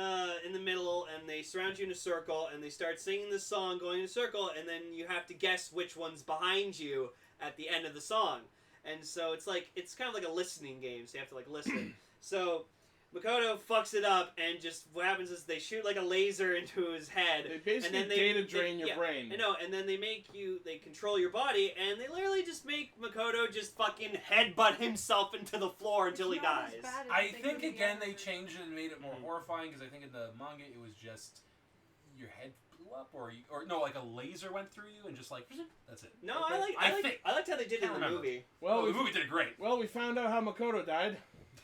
in the middle, and they surround you in a circle, and they start singing the song, going in a circle, and then you have to guess which one's behind you at the end of the song. And so it's kind of like a listening game, so you have to listen. So Makoto fucks it up, and just what happens is they shoot a laser into his head. They basically and then data drain your brain. I know, and then they control your body, and they literally just make Makoto just fucking headbutt himself into the floor until he It's not dies. as bad as I they think could again be. they changed it and made it more horrifying because I think in the manga it was just your head blew up or no, a laser went through you and just that's it. No, Okay. I liked how they did it in Can't the remember. movie. Well, the movie did it great. we found out how Makoto died.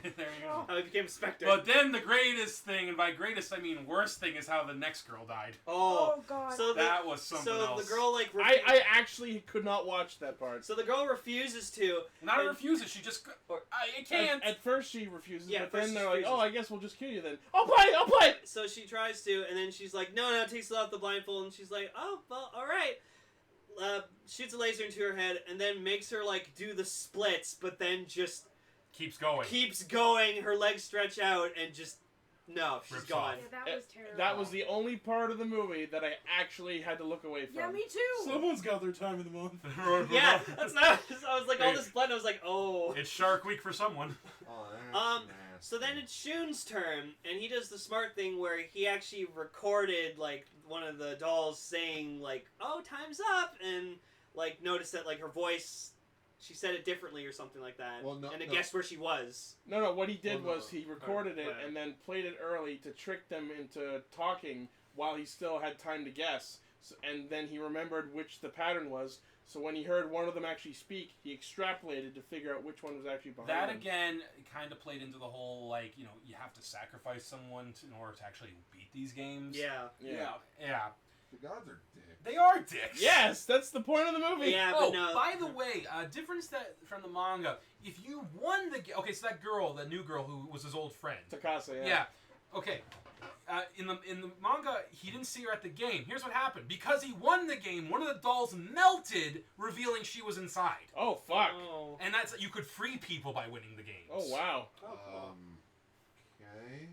There you go. How he became Spectre. But then the greatest thing, and by greatest I mean worst thing, is how the next girl died. oh, God. so That was something else. the girl like I actually could not watch that part. so the girl refuses to. Not and- refuses, she just... I can't! At first she refuses, Yeah, but first then she they're like, refuses. "Oh, I guess we'll just kill you then." I'll play it. So she tries to, and then she's like, no, takes off the blindfold, and she's like, oh, well, all right. Shoots a laser into her head, and then makes her like do the splits, but then just Keeps going. keeps going. Her legs stretch out, and just no, she's Rips gone. off. Yeah, that was terrible. That was the only part of the movie that I actually had to look away from. Yeah, me too. Someone's got their time of the month. Yeah, that's not. I was like all this blood. And I was like, oh. It's Shark Week for someone. Oh, that's nasty. So then it's Shun's turn, and he does the smart thing where he actually recorded like one of the dolls saying like, "Oh, time's up," and like noticed that like her voice, she said it differently or something like that, Well, no, and it no. guessed where she was. No, what he did Well, no. was he recorded it Right. and then played it early to trick them into talking while he still had time to guess. And then he remembered which the pattern was. So when he heard one of them actually speak, he extrapolated to figure out which one was actually behind That them. again kind of played into the whole like you have to sacrifice someone in order to actually beat these games. Yeah. Yeah. The gods are dicks. They are dicks. Yes, that's the point of the movie. Yeah, Oh, but no. by the way, difference that from the manga, if you won the game, okay, so that girl, the new girl who was his old friend. Takase, yeah. Yeah. Okay. In the manga, he didn't see her at the game. Here's what happened. Because he won the game, one of the dolls melted, revealing she was inside. Oh, fuck. Oh. And that's you could free people by winning the games. Oh, wow. Oh, cool. Okay.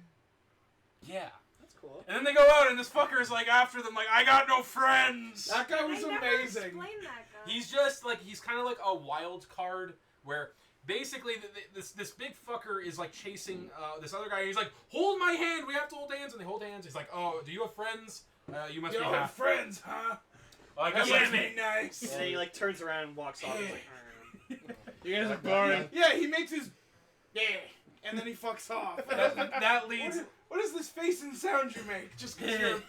Yeah. That's cool. And then they go out, and this fucker's like after them, like I got no friends. That guy was I never amazing. explained that guy. He's just like he's kind of like a wild card where basically this big fucker is like chasing this other guy. He's like, hold my hand, we have to hold hands, and they hold hands. He's like, oh, do you have friends? You must be Yo, half. friends, huh? Well, I guess Yeah, that's be nice. And then he like turns around and walks off. He's like, You guys are boring. Yeah, he makes his yeah, and then he fucks off. that leads. What is this face and sound you make? Just because you're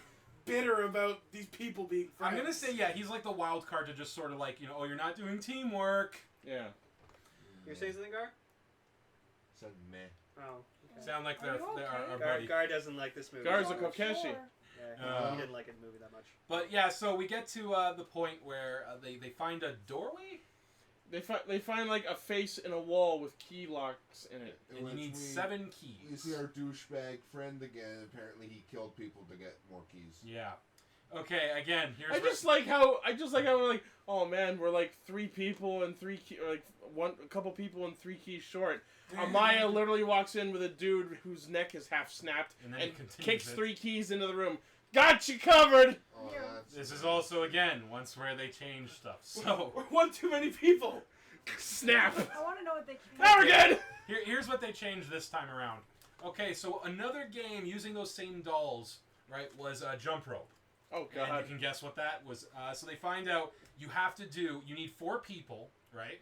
bitter about these people being friends. I'm gonna say yeah, he's like the wild card to just sort of like oh, you're not doing teamwork. Yeah. You're saying something, Gar? Said meh. Oh. Sound like Are they're, you they're okay? our Gar, buddy. Gar doesn't like this movie. Gar's a Oh, Kokeshi. sure. Yeah, he didn't like the movie that much. But yeah, so we get to the point where they find a doorway, They find like a face in a wall with key locks in it. and you Which need we- 7 We keys. see our douchebag friend again. Apparently, he killed people to get more keys. Yeah. Okay. Again, here's I just like how we're like, oh man, we're like 3 people and 3 key, or like a couple people and 3 keys short. Amaya literally walks in with a dude whose neck is half snapped And then and he continues kicks it. 3 keys into the room. Got you covered. Oh, Yeah. that's This is also again once where they change stuff. So We're one too many people. Snap. I want to know what they. Now we're good. here's what they changed this time around. Okay, so another game using those same dolls, right, was Jump Rope. Oh And god. you can guess what that was. So they find out you need 4 people, right?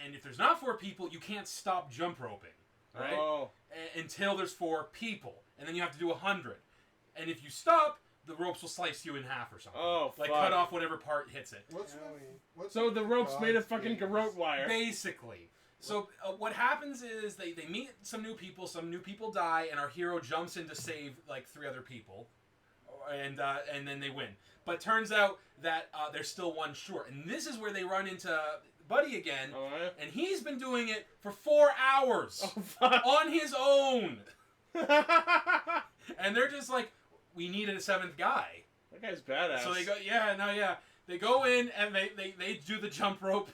And if there's not 4 people, you can't stop jump roping, right? Oh. Until there's 4 people, and then you have to do 100. And if you stop, the ropes will slice you in half or something. Oh, like fuck. cut off whatever part hits it. what's So the rope's made of God's fucking games? garrote wire. Basically. So what happens is they meet some new people die, and our hero jumps in to save like 3 other people, and then they win. But turns out that there's still 1 short, and this is where they run into Buddy again, Oh, yeah? and he's been doing it for 4 hours Oh, fuck. on his own, and they're just like, we needed a 7th guy. That guy's badass. So they go, they go in and they do the jump rope,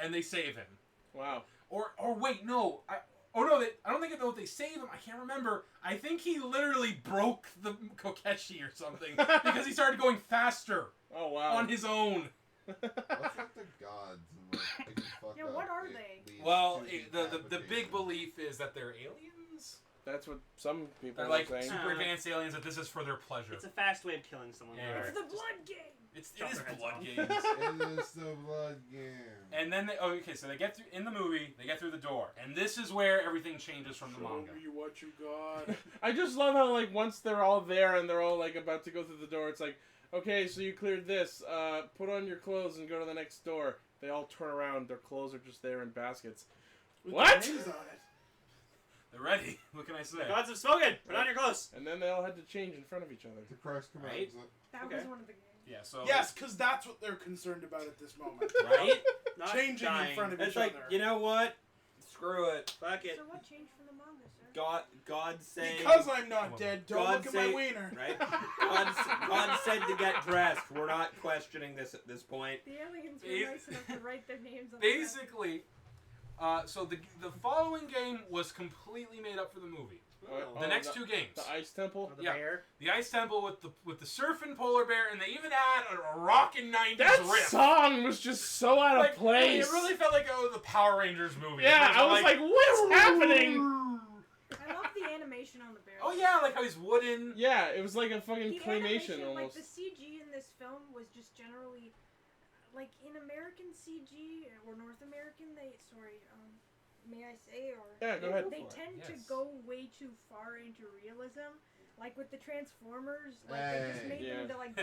and they save him. Wow. Or wait, no. I don't think they save him. I can't remember. I think he literally broke the Kokeshi or something because he started going faster Oh, wow. on his own. What's with the gods? And, like, they can fuck Yeah, up what are it they? leads Well, to the big belief is that they're aliens. That's what some people They're are like saying. super advanced aliens. That this is for their pleasure. It's a fast way of killing someone. Yeah. It's the blood game. It Chop is their heads blood off. games. It is the blood game. And then so they get through in the movie. They get through the door, and this is where everything changes from the Show manga. me what you got. I just love how, like, once they're all there and they're all, like, about to go through the door, it's like, okay, so you cleared this. Put on your clothes and go to the next door. They all turn around. Their clothes are just there in baskets. With What? their names on it. They're ready. What can I say? The gods have spoken. Put on your clothes. And then they all had to change in front of each other. The Christ commands Right? it. That Okay. was one of the games. Yeah. So Yes, because that's what they're concerned about at this moment. Right? Not Changing dying. in front of It's each like, other. you know what? Screw it. Fuck it. So what changed from the manga, sir? God say. Because I'm not dead, don't God look at say- my wiener. Right? God said to get dressed. We're not questioning this at this point. The aliens were Bas- nice enough to write their names on basically, so the following game was completely made up for the movie. Oh. The next two games. The Ice Temple. The Yeah. bear. The Ice Temple with the surfing polar bear, and they even add a rockin' 90s That riff. song was just so out Like, of place. It really felt like the Power Rangers movie. Yeah, It I was like, what's happening? I love the animation on the bear. Oh yeah, like how he's wooden. Yeah, it was like a fucking The claymation animation, almost. like the CG in this film was just generally, like in American CG or North American, may I say, or Yeah, go ahead. they for it, tend to yes. go way too far into realism. Like with the Transformers, like they just Hey. made Yeah. them into like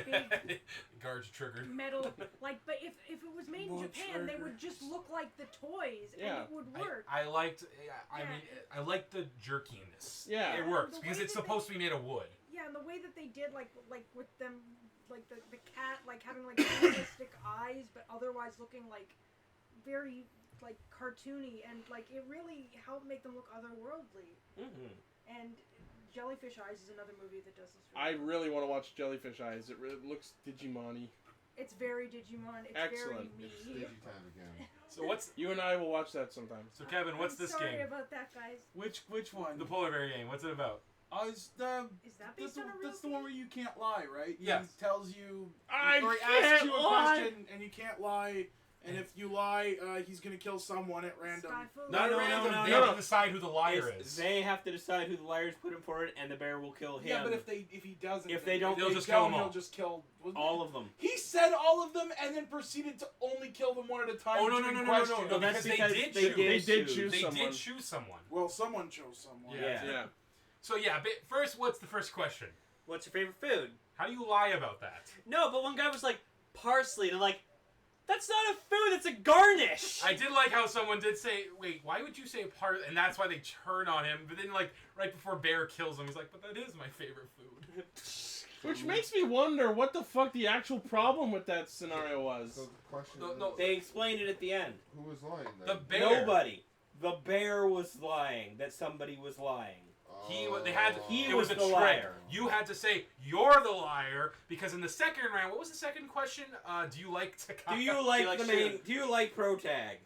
big Guards triggered. metal. Like, but if it was made in More Japan, they would triggers. just look like the toys, Yeah. and it would work. I liked. I Yeah. mean, I liked the jerkiness. Yeah. It works The because way it's that they- supposed to be made of wood. Yeah, and the way that they did, like with them, like the cat, like having like realistic eyes, but otherwise looking like very like cartoony, and like it really helped make them look otherworldly. Mm-hmm. And Jellyfish Eyes is another movie that does this. I really want to watch Jellyfish Eyes. It really looks Digimon-y. It's very Digimon. It's Excellent. very It's me. Digitime again. So what's You and I will watch that sometime. so Kevin? What's I'm this sorry game? about that, guys. Which one? The polar bear game. What's it about? Is the Is that that's based the, on a real that's the one where you can't lie, right? He Yes. tells you I or he can't asks you a lie. question and you can't lie, and if you lie, he's gonna kill someone at random. Skyfall? Not no, random. no, They no. have to decide who the liar It's- is. They have to decide who the liars put him forward, and the bear will kill him. Yeah, but if he doesn't, If then they don't, They'll they just kill don't, them all. He'll just kill all of them. He said all of them and then proceeded to only kill them one at a time. Oh, no, between no, no, no, no, questions. no, that's because they because did they choose. did They did choose. choose They someone. did choose someone. Well, someone chose someone. Yeah. Yeah. So yeah, but first, what's the first question? What's your favorite food? How do you lie about that? No, but one guy was like parsley, and I'm like, that's not a food. That's a garnish. I did like how someone did say, "Wait, why would you say part?" And that's why they turn on him. But then, like right before Bear kills him, he's like, "But that is my favorite food." Which makes me wonder what the fuck the actual problem with that scenario was. So the question No, is, They explained it at the end. who was lying then? The bear. Nobody. The bear was lying. That somebody was lying. They had. He It was a was the trick. liar. You had to say you're the liar because in the second round, what was the second question? Do you like Takaya? Do you like like the shooting? main? Do you like pro tag?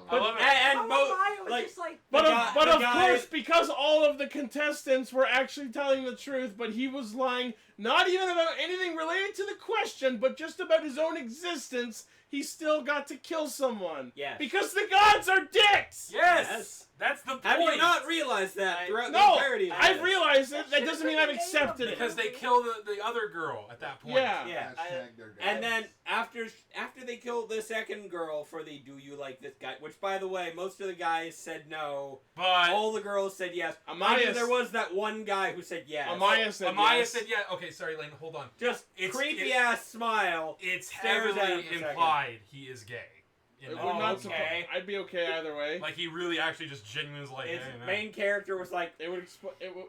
I love it. And Oh, mo- lie, it was like just like But The of, guy- but the of guy- course, because all of the contestants were actually telling the truth, but he was lying not even about anything related to the question, but just about his own existence, he still got to kill someone. Yes. Because the gods are dicks! Yes. Yes. That's the point. Have you not realized that throughout the No! entirety of I've this? realized it. That Should've doesn't mean been I've the name of accepted it. it. Because they kill the other girl at that point. Yeah. Yeah. Hashtag their And guys. then after they killed the second girl for the "Do you like this guy?" which, by the way, most of the guys said no. But All the girls said yes. Amaya There was that one guy who said yes. Amaya said Amaya yes. said yeah. Okay, sorry, Lane. Hold on. Just It's- creepy it- ass smile. It's Stares at him heavily for a second. implied he is gay. It In would that not movie. okay. I'd be okay either way. Like he really actually just genuinely is like, His hey, man. main character was like, It would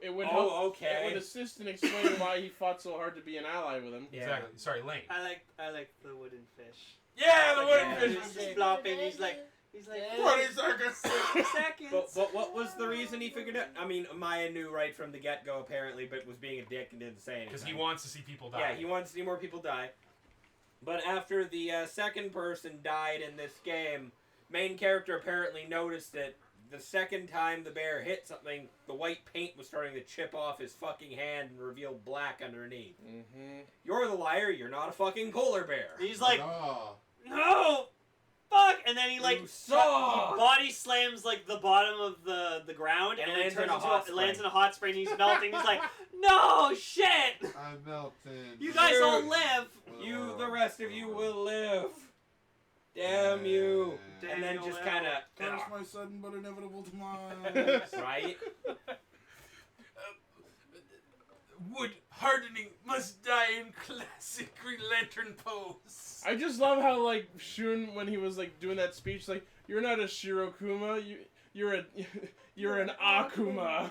it would help. "Oh, It okay." would assist in explaining why he fought so hard to be an ally with him. Yeah. Exactly. Sorry, Lane. I like the wooden fish. Yeah, the wooden Yeah. fish. He's just flopping. He's like 20 seconds. 60 seconds. But what was the reason he figured out? I mean, Maya knew right from the get-go, apparently, but was being a dick and didn't say anything. Because he wants to see people die. Yeah, he wants to see more people die. But after the second person died in this game, main character apparently noticed that the second time the bear hit something, the white paint was starting to chip off his fucking hand and reveal black underneath. Mm-hmm. You're the liar, you're not a fucking polar bear. He's like, Oh. no, fuck, and then he like You saw. he body slams like the bottom of the ground, And and lands it turns in a into hot it lands spring. in a hot spring. He's melting. He's like, no shit, I'm melting. you guys all live. You, the rest of you, will live. Damn you. And then Daniel just L. kind of, Curse my sudden but inevitable demise. right? Wood hardening must die in classic Green Lantern pose. I just love how like Shun when he was like doing that speech, like you're not a Shirokuma, you're a You're an Akuma. I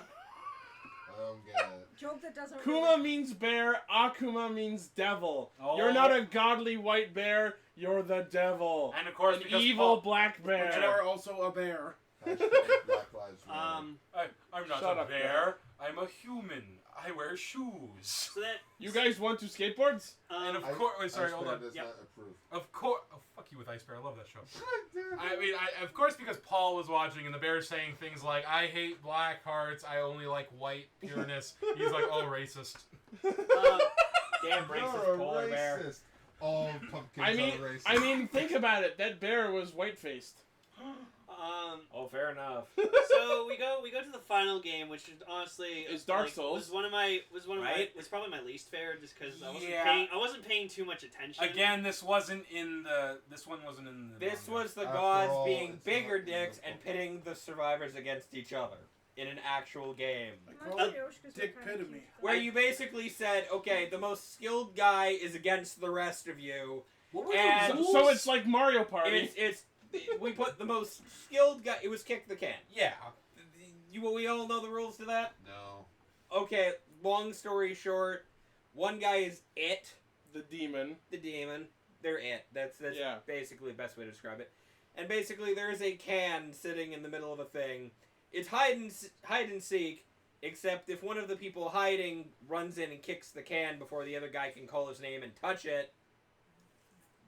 don't get it. Joke that doesn't. Kuma means bear, Akuma means devil. Oh. You're not a godly white bear, you're the devil. And of course, An because evil Paul, black But you bear. are also a bear. Hashtag Black Lives Matter. I'm not Shut a up, bear. I'm a human. I wear shoes. So that You guys want to skateboards? And of I- course, wait, sorry, Ice hold Bear on. does Yep. not approve. Of course, oh fuck you with Ice Bear. I love that show. I mean, of course, because Paul was watching and the bear's saying things like, "I hate black hearts. I only like white pureness." He's like, "Oh, racist." Damn You're racist a polar bear. racist. All pumpkins are racist. I mean, think about it. That bear was white-faced. Oh, fair enough. So we go to the final game, which is honestly Is Dark Souls. was one of my probably my least favorite just because I wasn't paying too much attention. Again, this one wasn't in the. This manga. was the After gods all, being it's bigger not in the dicks book. and pitting the survivors against each other in an actual game. I call it dick epitome. Where you basically said, okay, the most skilled guy is against the rest of you. What were And- the rules? So it's like Mario Party. We put the most skilled guy. It was kick the can. Yeah. We all know the rules to that. No. Okay. Long story short, one guy is it, The demon. the demon. They're it. That's Yeah. basically the best way to describe it. And basically, there is a can sitting in the middle of a thing. It's hide and seek, except if one of the people hiding runs in and kicks the can before the other guy can call his name and touch it,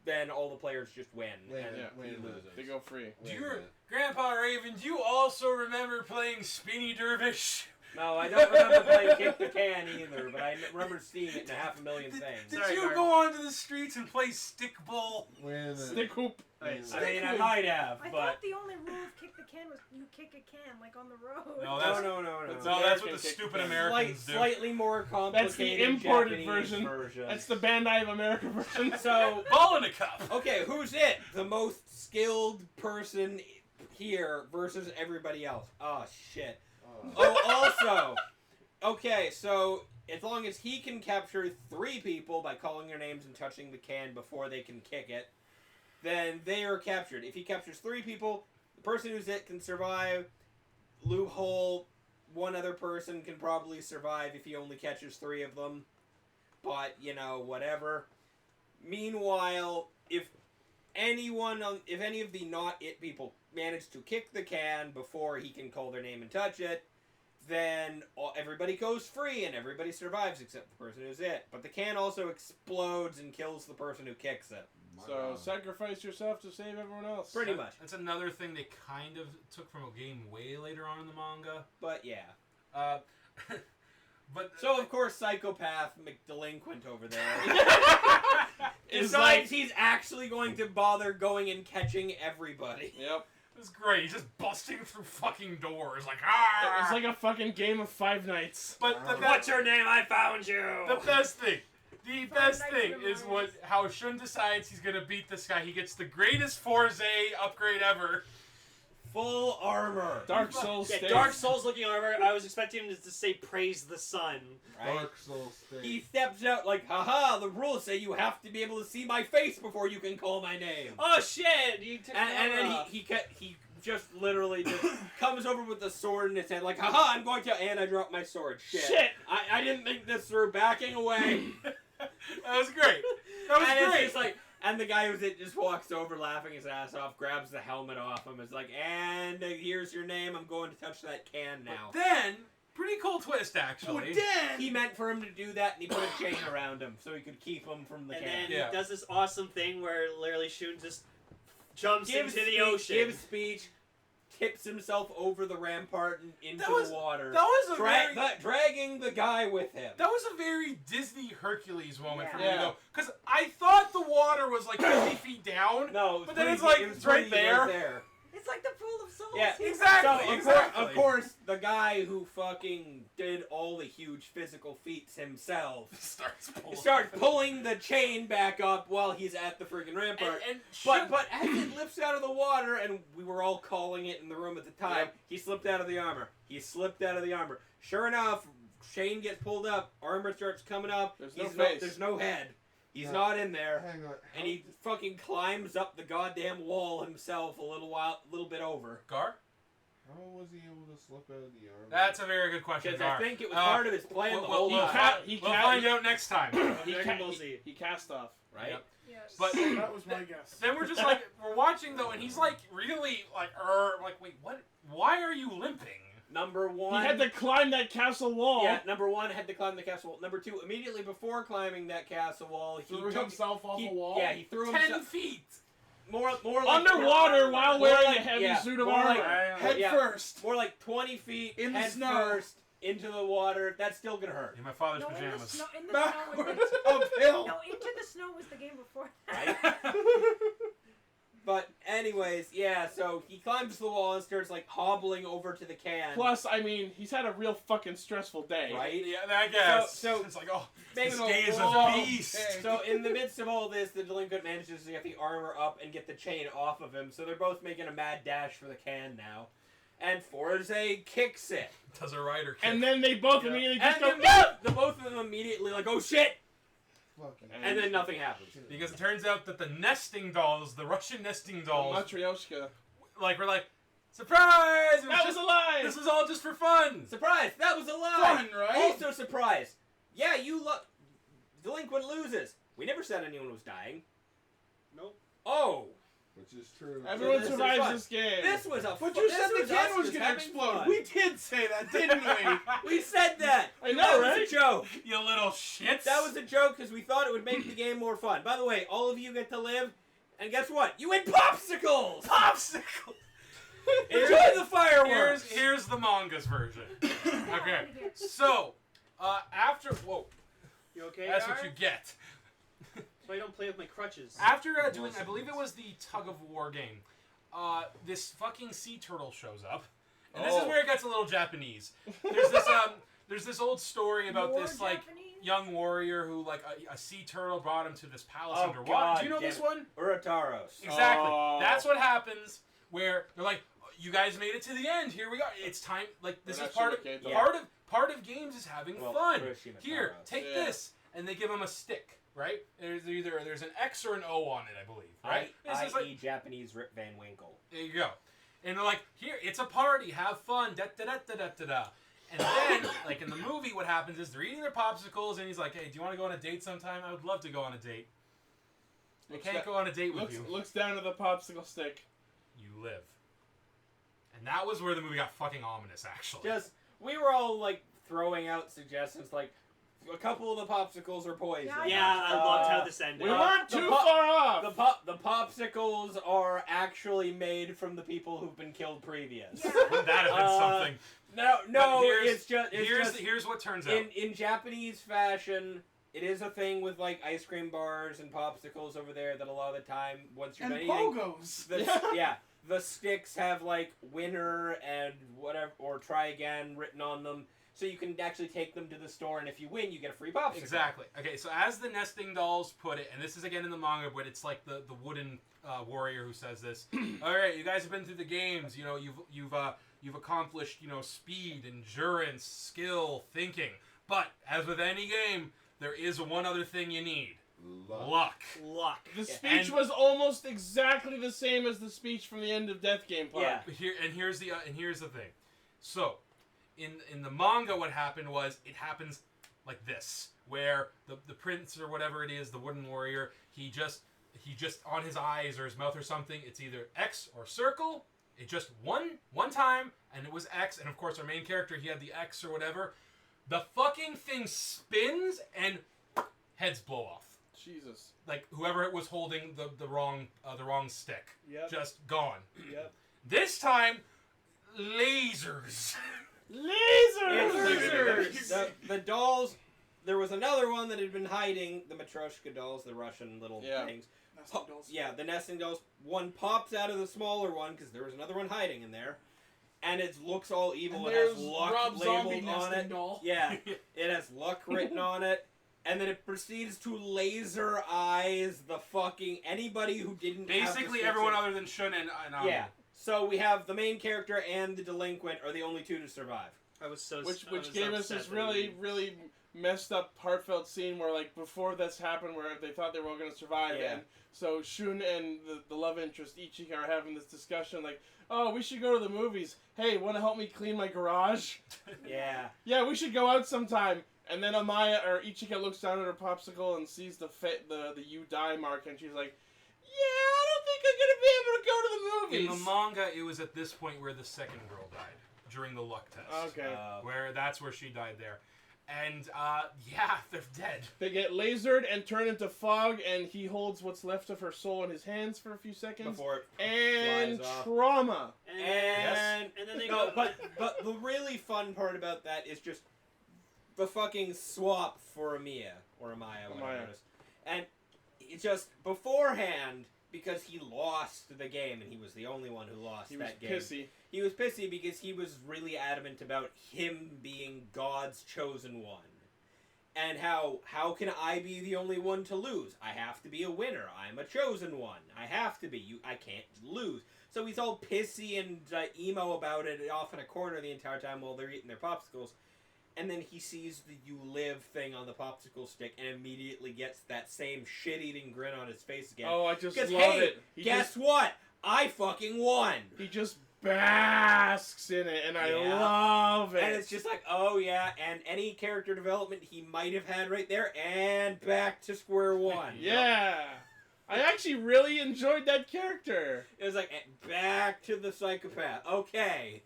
then all the players just win and wait he a minute. loses. They go free. Do you, Grandpa Raven, do you also remember playing Spinny Dervish? No, I don't remember playing Kick the Can either, but I remember seeing it in 500,000 things. Did Sorry, you Garth. go onto the streets and play stickball? Wait a minute. Stick hoop. I mean, I might have, I but thought the only rule of kick the can was you kick a can like on the road. No, no, that's, no. no, that's American what the kick stupid the can. Americans do. Slightly more complicated. That's the imported Japanese version. That's the Bandai of America version. So, Ball in a cup. okay, who's it? The most skilled person here versus everybody else. Oh shit. Oh, also, okay, so as long as he can capture 3 people by calling their names and touching the can before they can kick it, then they are captured. If he captures 3 people, the person who's it can survive. Loophole, one other person can probably survive if he only catches 3 of them. But, whatever. Meanwhile, if any of the not it people manage to kick the can before he can call their name and touch it, then everybody goes free and everybody survives except the person who's it. But the can also explodes and kills the person who kicks it. So sacrifice yourself to save everyone else. Pretty much. That's another thing they kind of took from a game way later on in the manga. But yeah. But So of course Psychopath McDelinquent over there Is decides he's actually going to bother going and catching everybody. Yep. it was great. He's just busting through fucking doors like It was like a fucking game of Five Nights. But What's your name? I found you. the best thing. The best Nights thing in is Mars. how Shun decides he's gonna beat this guy. He gets the greatest Fourze upgrade ever. Full armor. Dark Souls Yeah, stage. Dark Souls looking armor. I was expecting him to say praise the sun. Right? Dark Souls thing. He steps out like, haha, the rules say you have to be able to see my face before you can call my name. Oh shit! You took And then he just literally just comes over with the sword in his hand like, haha, I'm going to, and I drop my sword. Shit. I didn't think this through, backing away. That was great. That was And great. it's just like, and the guy who's it just walks over laughing his ass off, grabs the helmet off him, is like, and here's your name, I'm going to touch that can now. Then, pretty cool twist actually. He meant for him to do that, and he put a chain around him so he could keep him from the And can. then Yeah. he does this awesome thing where literally Shun just jumps Gives into the speech- ocean. Gives speech, tips himself over the rampart and into That was- the water. That was a very dragging the guy with him. that was a very Disney Hercules moment for me Yeah. to go, because I thought the water was like 50 feet down. No, But then it's like, it was it's right pretty there. It's like the pool of souls. Yeah, Exactly. So, exactly. Of course, the guy who fucking did all the huge physical feats himself starts pulling the chain back up while he's at the freaking rampart. and But as it lifts out of the water, and we were all calling it in the room at the time, he slipped out of the armor. Sure enough, Shane gets pulled up, armor starts coming up. There's no He's face. There's no head. He's Yeah. not in there. Hang on. And he fucking climbs up the goddamn wall himself a little bit over. Gar? How was he able to slip out of the armor? That's a very good question. Because I Gar. think it was part of his plan the whole we'll time. we'll find out next time. He cast off. Right? Yep. Yes. But That was my guess. then we're just like, we're watching though, and he's like really like, like, wait, what? Why are you limping? Number one. He had to climb that castle wall. Yeah, number one had to climb the castle wall. Number two, immediately before climbing that castle wall, he Threw took himself off a wall. Yeah, he threw 10 himself feet. more like Underwater while more wearing like- a heavy yeah, suit of more armor. like- Head yeah. first. more like 20 feet In the head snow. first into the water. That's still gonna hurt. In my father's No, in the pajamas. snow. In the snow was Backwards the, uphill. no, Into the Snow was the game before. Right? But anyways, yeah. So he climbs the wall and starts like hobbling over to the can. Plus, I mean, he's had a real fucking stressful day. Right? Yeah, I guess. So- it's like, oh, Bang, this oh, day is whoa. a beast. So in the midst of all this, the delinquent manages to get the armor up and get the chain off of him. So they're both making a mad dash for the can now. And Fourze kicks it. Does a rider kick. And then they both immediately just And go, then the both of them immediately like, oh shit! Fucking And then nothing happens. Because it turns out that the nesting dolls, the Russian nesting dolls, Matryoshka. like, we're like, surprise! It That was just- a lie! This was all just for fun. Surprise! That was a lie! Fun, right? Also surprise! Yeah, you delinquent loses. We never said anyone was dying. Nope. Oh! Which is true. Everyone This is survives fun. this game. This was a But you said the us can was just gonna having explode. fun. We did say that, didn't we? We said that! I know, That right? was a joke! You little shits. That was a joke because we thought it would make the game more fun. By the way, all of you get to live, and guess what? You win popsicles! popsicle. Enjoy the fireworks! Here's the manga's version. Okay, so after You okay, that's Gar? what you get. So I don't play with my crutches. After doing, I believe it was the tug of war game, this fucking sea turtle shows up, and this is Oh. where it gets a little Japanese. There's this old story about More this like Japanese? young warrior who like a sea turtle brought him to this palace Oh, underwater. God Do you know damn this it. one? Urataros. Exactly. Oh. That's what happens where they're like, you guys made it to the end. Here we are. It's time. Like this is part of part of games is having Well, fun. Urashima Here, Taros. take Yeah. this, and they give him a stick. Right? There's an X or an O on it, I believe. Right? It's just I.e. like, Japanese Rip Van Winkle. there you go. And they're like, here, it's a party, have fun, da da da da da da da. And then, like in the movie, what happens is they're eating their popsicles, and he's like, hey, do you want to go on a date sometime? I would love to go on a date. I can't go on a date with you. Looks down at the popsicle stick. You live. And that was where the movie got fucking ominous, actually. Just, we were all like throwing out suggestions like, a couple of the popsicles are poison. Yeah, I loved how this ended. We weren't the too pop- far off. The popsicles are actually made from the people who've been killed previous. Yeah. Wouldn't that have been something? No, But here's what turns out. in Japanese fashion. It is a thing with like ice cream bars and popsicles over there that a lot of the time once you're And done eating, pogos. the sticks have like winner and whatever or try again written on them. So you can actually take them to the store, and if you win, you get a free popsicle. Exactly. Okay, so as the nesting dolls put it, and this is again in the manga, but it's like the wooden warrior who says this. All right, you guys have been through the games. You know, you've accomplished speed, endurance, skill, thinking. But as with any game, there is one other thing you need: luck. Luck. The speech was almost exactly the same as the speech from the end of Death Game Park. Yeah. Here's the thing. So, in the manga, what happened was it happens like this, where the prince or whatever it is, the wooden warrior, he just on his eyes or his mouth or something, it's either X or circle. It just one time, and it was X, and of course our main character, he had the X or whatever. The fucking thing spins and heads blow off. Jesus. Like whoever was holding the wrong stick, Yep. just gone. Yep. This time, lasers. Lasers! The dolls. There was another one that had been hiding. The Matryoshka dolls, the Russian little things. Nesting dolls. Yeah, the nesting dolls. One pops out of the smaller one because there was another one hiding in there, and it looks all evil. And It has there's luck Rob Zombie labeled on nesting it. doll. Yeah, it has luck written on it, and then it proceeds to laser eyes the fucking anybody who didn't. Basically, have everyone other than Shun and Yeah. So we have the main character and the delinquent are the only two to survive. I was so Which I was gave us upset this that really, he- really messed up, heartfelt scene where, like, before this happened, where they thought they were all going to survive, Yeah. and so Shun and the love interest, Ichika, are having this discussion, like, oh, we should go to the movies. Hey, want to help me clean my garage? Yeah. Yeah, we should go out sometime. And then Ichika looks down at her popsicle and sees the you die mark, and she's like, yeah, I don't think I'm going to be able to go to the In movies. the manga, it was at this point where the second girl died during the luck test. Okay. That's where she died there. And, yeah, they're dead. They get lasered and turn into fog, and he holds what's left of her soul in his hands for a few seconds. Before it And flies off. trauma. And then they No, go. but the really fun part about that is just the fucking swap for Amaya, whatever it is. And it's just beforehand, because he lost the game and he was the only one who lost that game. Pissy. He was pissy because he was really adamant about him being God's chosen one. And how can I be the only one to lose? I have to be a winner. I'm a chosen one. I have to be. I can't lose. So he's all pissy and emo about it off in a corner the entire time while they're eating their popsicles. And then he sees the "you live" thing on the popsicle stick and immediately gets that same shit-eating grin on his face again. Oh, I just Because, love hey, it. guess what? I fucking won! He just basks in it, and I Yeah. love it. And it's just like, oh yeah, and any character development he might have had right there, and back to square one. Yeah. I actually really enjoyed that character. It was like, back to the psychopath. Okay.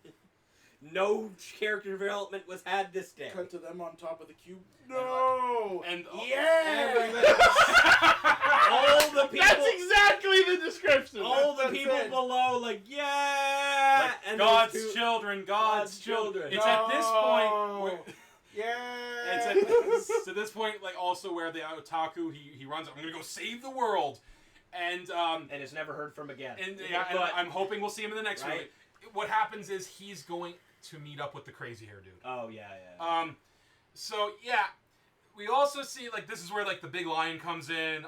No character development was had this day. Cut to them on top of the cube. No! And Yeah! All the people... That's exactly the description. All the That's people it. below, like, yeah! like, and God's those two- children, God's children. It's at this point where... Yeah! It's at this point, like, also where the otaku, he runs, I'm gonna go save the world. And it's never heard from again. and yeah, and But- I'm hoping we'll see him in the next Right. movie. What happens is he's going to meet up with the crazy hair dude. Oh, yeah. So yeah, we also see, like, this is where, like, the big line comes in.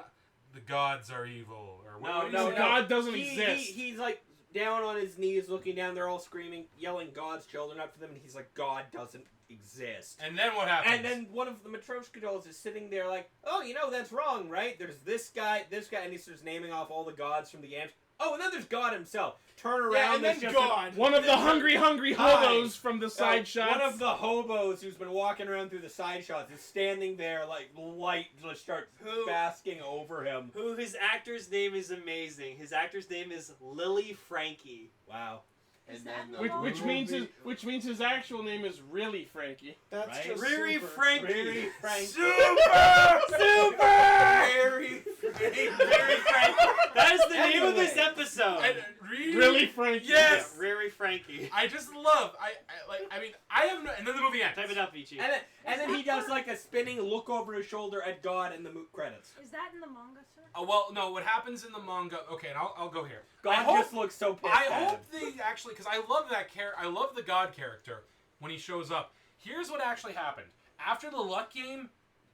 The gods are evil, or what? what do you no, say? God doesn't exist. He's like down on his knees, looking down. They're all screaming, yelling God's children up to them, and he's like, God doesn't exist. And then what happens? And then one of the Matryoshka dolls is sitting there like, oh, you know, that's wrong, right? There's this guy, and he starts naming off all the gods from the games. Oh, and then there's God himself. Turn around, Yeah, and there's then just God. One of the hungry hobos from the side shots. One of the hobos who's been walking around through the side shots is standing there, like, light just starts basking over him. Who his actor's name is amazing. His actor's name is Lily Frankie. Wow. Is And that then the the Which movie- means his actual name is really Frankie. That's Right? just Riri super. Frankie. Riri Frankie. Super! Very Riri Frankie. That is the name of this Anyway. episode. And Really Frankie. Yes! Yeah, Riri Frankie. I just love. I have no. And then the movie ends. Type it up, Ichi. And then he does like a spinning look over his shoulder at God in the credits. Is that in the manga, sir? Well, no. What happens in the manga? Okay, and I'll go here. God I hope, just looks so pissed I at him. hope they actually, because I love that character. I love the God character when he shows up. Here's what actually happened. After the luck game,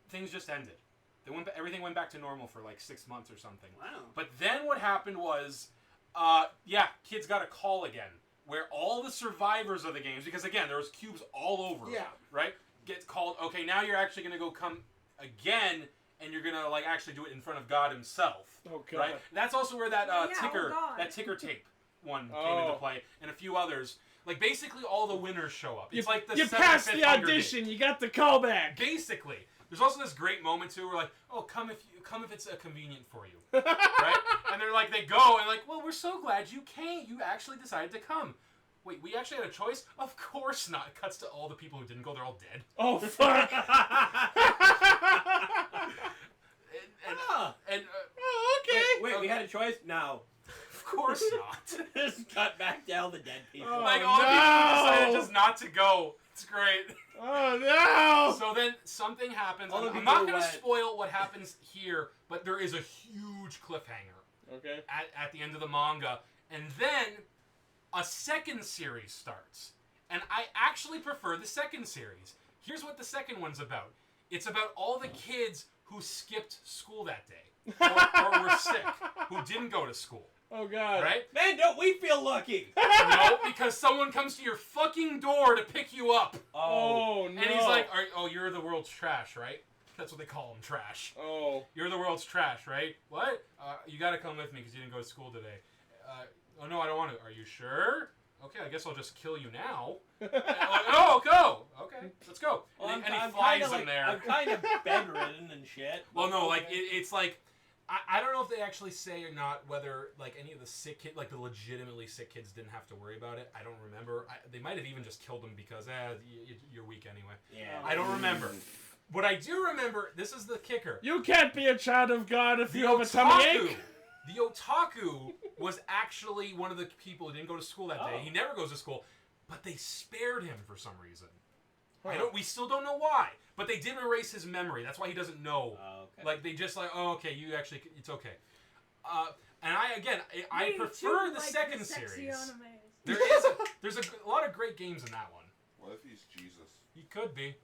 things just ended. Everything went back to normal for like 6 months or something. Wow. But then what happened was, kids got a call again, where all the survivors of the games, because again, there was cubes all over, Yeah. right? Gets called, okay, now you're actually going to come again, and you're going to, like, actually do it in front of God himself. Oh God. Right? That's also where that Yeah, oh ticker God. that ticker tape one came into play, and a few others. Like, basically all the winners show up. It's like the you 75th passed the Hunger audition. Games. You got the callback. Basically. There's also this great moment too where, like, oh, come if it's convenient for you. Right? And they're like, they go and like, well, we're so glad you came. You actually decided to come. Wait, we actually had a choice? Of course not. It cuts to all the people who didn't go. They're all dead. Oh fuck. Oh, okay. Wait, we had a choice? No. Of course not. Just cut back to all the dead people. Oh, Like, all the people who decided no. just not to go. It's great. Oh no. So then something happens. All the I'm people not who going to went- spoil what happens here, but there is a huge cliffhanger Okay. at the end of the manga. And then a second series starts. And I actually prefer the second series. Here's what the second one's about. It's about all the kids who skipped school that day. Or were sick. Who didn't go to school. Oh God. Right? Man, don't we feel lucky? No, because someone comes to your fucking door to pick you up. Oh no. And he's like, you're the world's trash, right? That's what they call him, trash. Oh. You're the world's trash, right? What? You gotta come with me because you didn't go to school today. Oh no, I don't want to. Are you sure? Okay, I guess I'll just kill you now. Oh, go! Okay, let's go. Well, and he I'm flies kinda him like, there. I'm kind of bedridden and shit. Well, no, like, Okay. it's like, I don't know if they actually say or not whether, like, any of the sick kids, like, the legitimately sick kids didn't have to worry about it. I don't remember. They might have even just killed them because, you're weak anyway. Yeah. I don't remember. What I do remember, this is the kicker. You can't be a child of God if you have a tummy ache. The otaku was actually one of the people who didn't go to school that day. Oh. He never goes to school, but they spared him for some reason. Huh. We still don't know why, but they did erase his memory. That's why he doesn't know. Oh, okay. Like they just like, oh, okay, you actually, it's okay. And I Me prefer too, the like second the sexy series. animes. There's a lot of great games in that one. What if he's Jesus? He could be.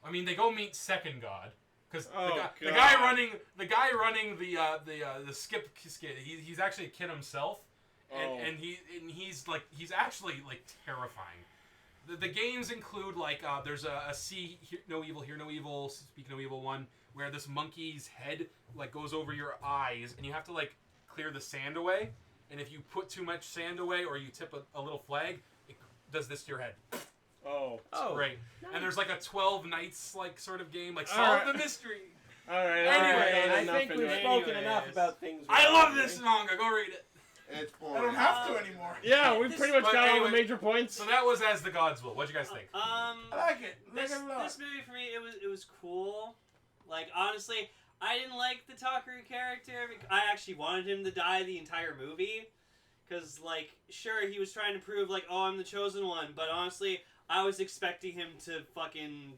I mean, they go meet Second God. Because Oh, the God. guy running the skip, he's actually a kid himself, and he's actually like terrifying. The games include like there's a see no evil, hear no evil, speak no evil one where this monkey's head like goes over your eyes and you have to like clear the sand away, and if you put too much sand away or you tip a little flag, it does this to your head. Oh. It's great. Nice. And there's like a 12 nights like sort of game, like All solve right. the mystery. All right. Anyway, I enough think we've anyway. spoken enough about things. I we're love doing. this manga. Go read it. It's I boring. don't have to anymore. Yeah, we've This- pretty much but got all anyway, the major points. So that was As the Gods Will. What'd you guys think? I like it. This Like it a lot. this movie for me, it was cool. Like honestly, I didn't like the Takaru character. I actually wanted him to die the entire movie, because like sure he was trying to prove like oh I'm the chosen one, but honestly I was expecting him to fucking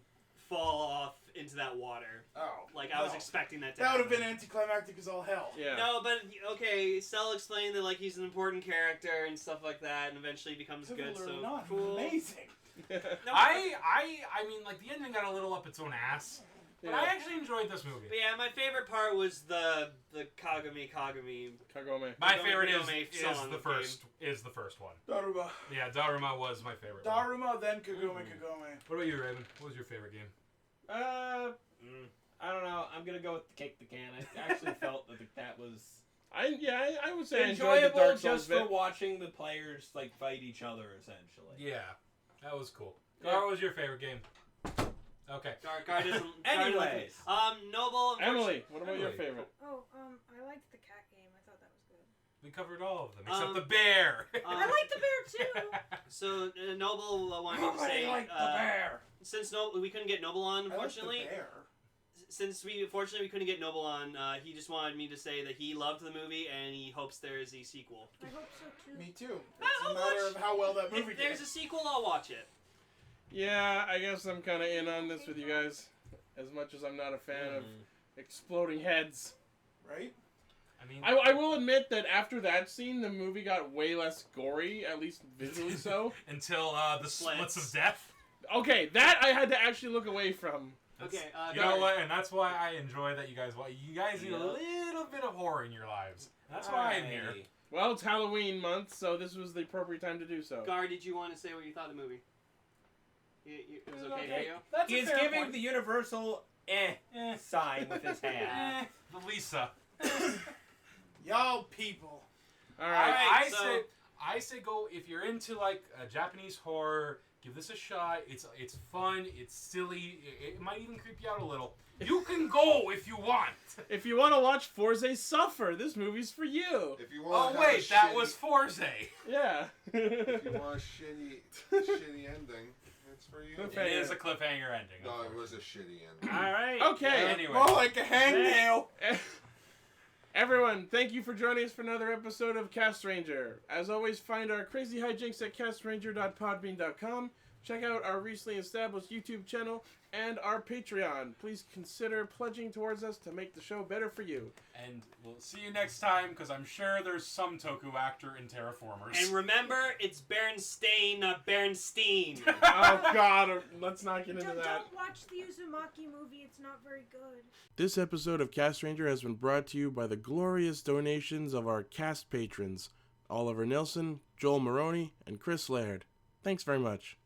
fall off into that water. Oh. Like I was no. expecting that to That would have happen. been anticlimactic as all hell. Yeah. No, but okay, Cell explained that like he's an important character and stuff like that, and eventually becomes good. Pivotal So or not, cool. amazing. No, I mean, like the ending got a little up its own ass, but I Yeah. actually enjoyed this movie. But yeah, my favorite part was the Kagome. Kagome. My Kagome favorite Kagome is song the first one. Daruma. Yeah, Daruma was my favorite. one. Daruma, then Kagome Kagome. What about you, Raven? What was your favorite game? I don't know. I'm gonna go with Kick the Can. I actually felt that was I would say I enjoyed the enjoyable Dark Souls just for bit. watching the players like fight each other essentially. Yeah, that was cool. Yeah. Gar, what was your favorite game? Okay. Gar doesn't. Anyways. Noble. Emily, what about your Emily. favorite? Oh, I liked the cat game. I thought that was good. We covered all of them except Um, the bear. I like the bear too. So Noble wanted me to say I like the bear. since we couldn't get Noble on, unfortunately. I like the bear. Since unfortunately we couldn't get Noble on, he just wanted me to say that he loved the movie and he hopes there is a sequel. I hope so too. Me too. I'll It's a matter watch- of how well that movie If there's did. a sequel, I'll watch it. Yeah, I guess I'm kind of in on this with you guys. As much as I'm not a fan of exploding heads. Right? I mean, I will admit that after that scene, the movie got way less gory, at least visually so. until the splits Slits. of death. Okay, that I had to actually look away from. That's- Okay, you know what? And that's why I enjoy that you guys need a Yeah. little bit of horror in your lives. That's why I'm here. Aye. Well, it's Halloween month, so this was the appropriate time to do so. Gar, did you want to say what you thought of the movie? It was okay for Okay. you? That's He's a fair giving point. the universal sign with his hand. Lisa. Y'all people. All right. Alright, so- I say go if you're into like Japanese horror. Give this a shot. It's fun. It's silly. It might even creep you out a little. You can go if you want. If you want to watch Fourze suffer, this movie's for you. If you Oh want wait, that was Fourze. Yeah. If you want a shitty ending, it's for you. Cliffhanger. It is a cliffhanger ending. No, it was a shitty ending. All right. Okay. Anyway. More like a hangnail. Everyone, thank you for joining us for another episode of Castranger. As always, find our crazy hijinks at castranger.podbean.com. Check out our recently established YouTube channel and our Patreon. Please consider pledging towards us to make the show better for you. And we'll see you next time, because I'm sure there's some Toku actor in Terraformers. And remember, it's Berenstain, not Berenstein. Oh God, let's not get into that. Don't watch the Uzumaki movie, it's not very good. This episode of Castranger has been brought to you by the glorious donations of our cast patrons, Oliver Nilsson, Joel Maroney, and Chris Laird. Thanks very much.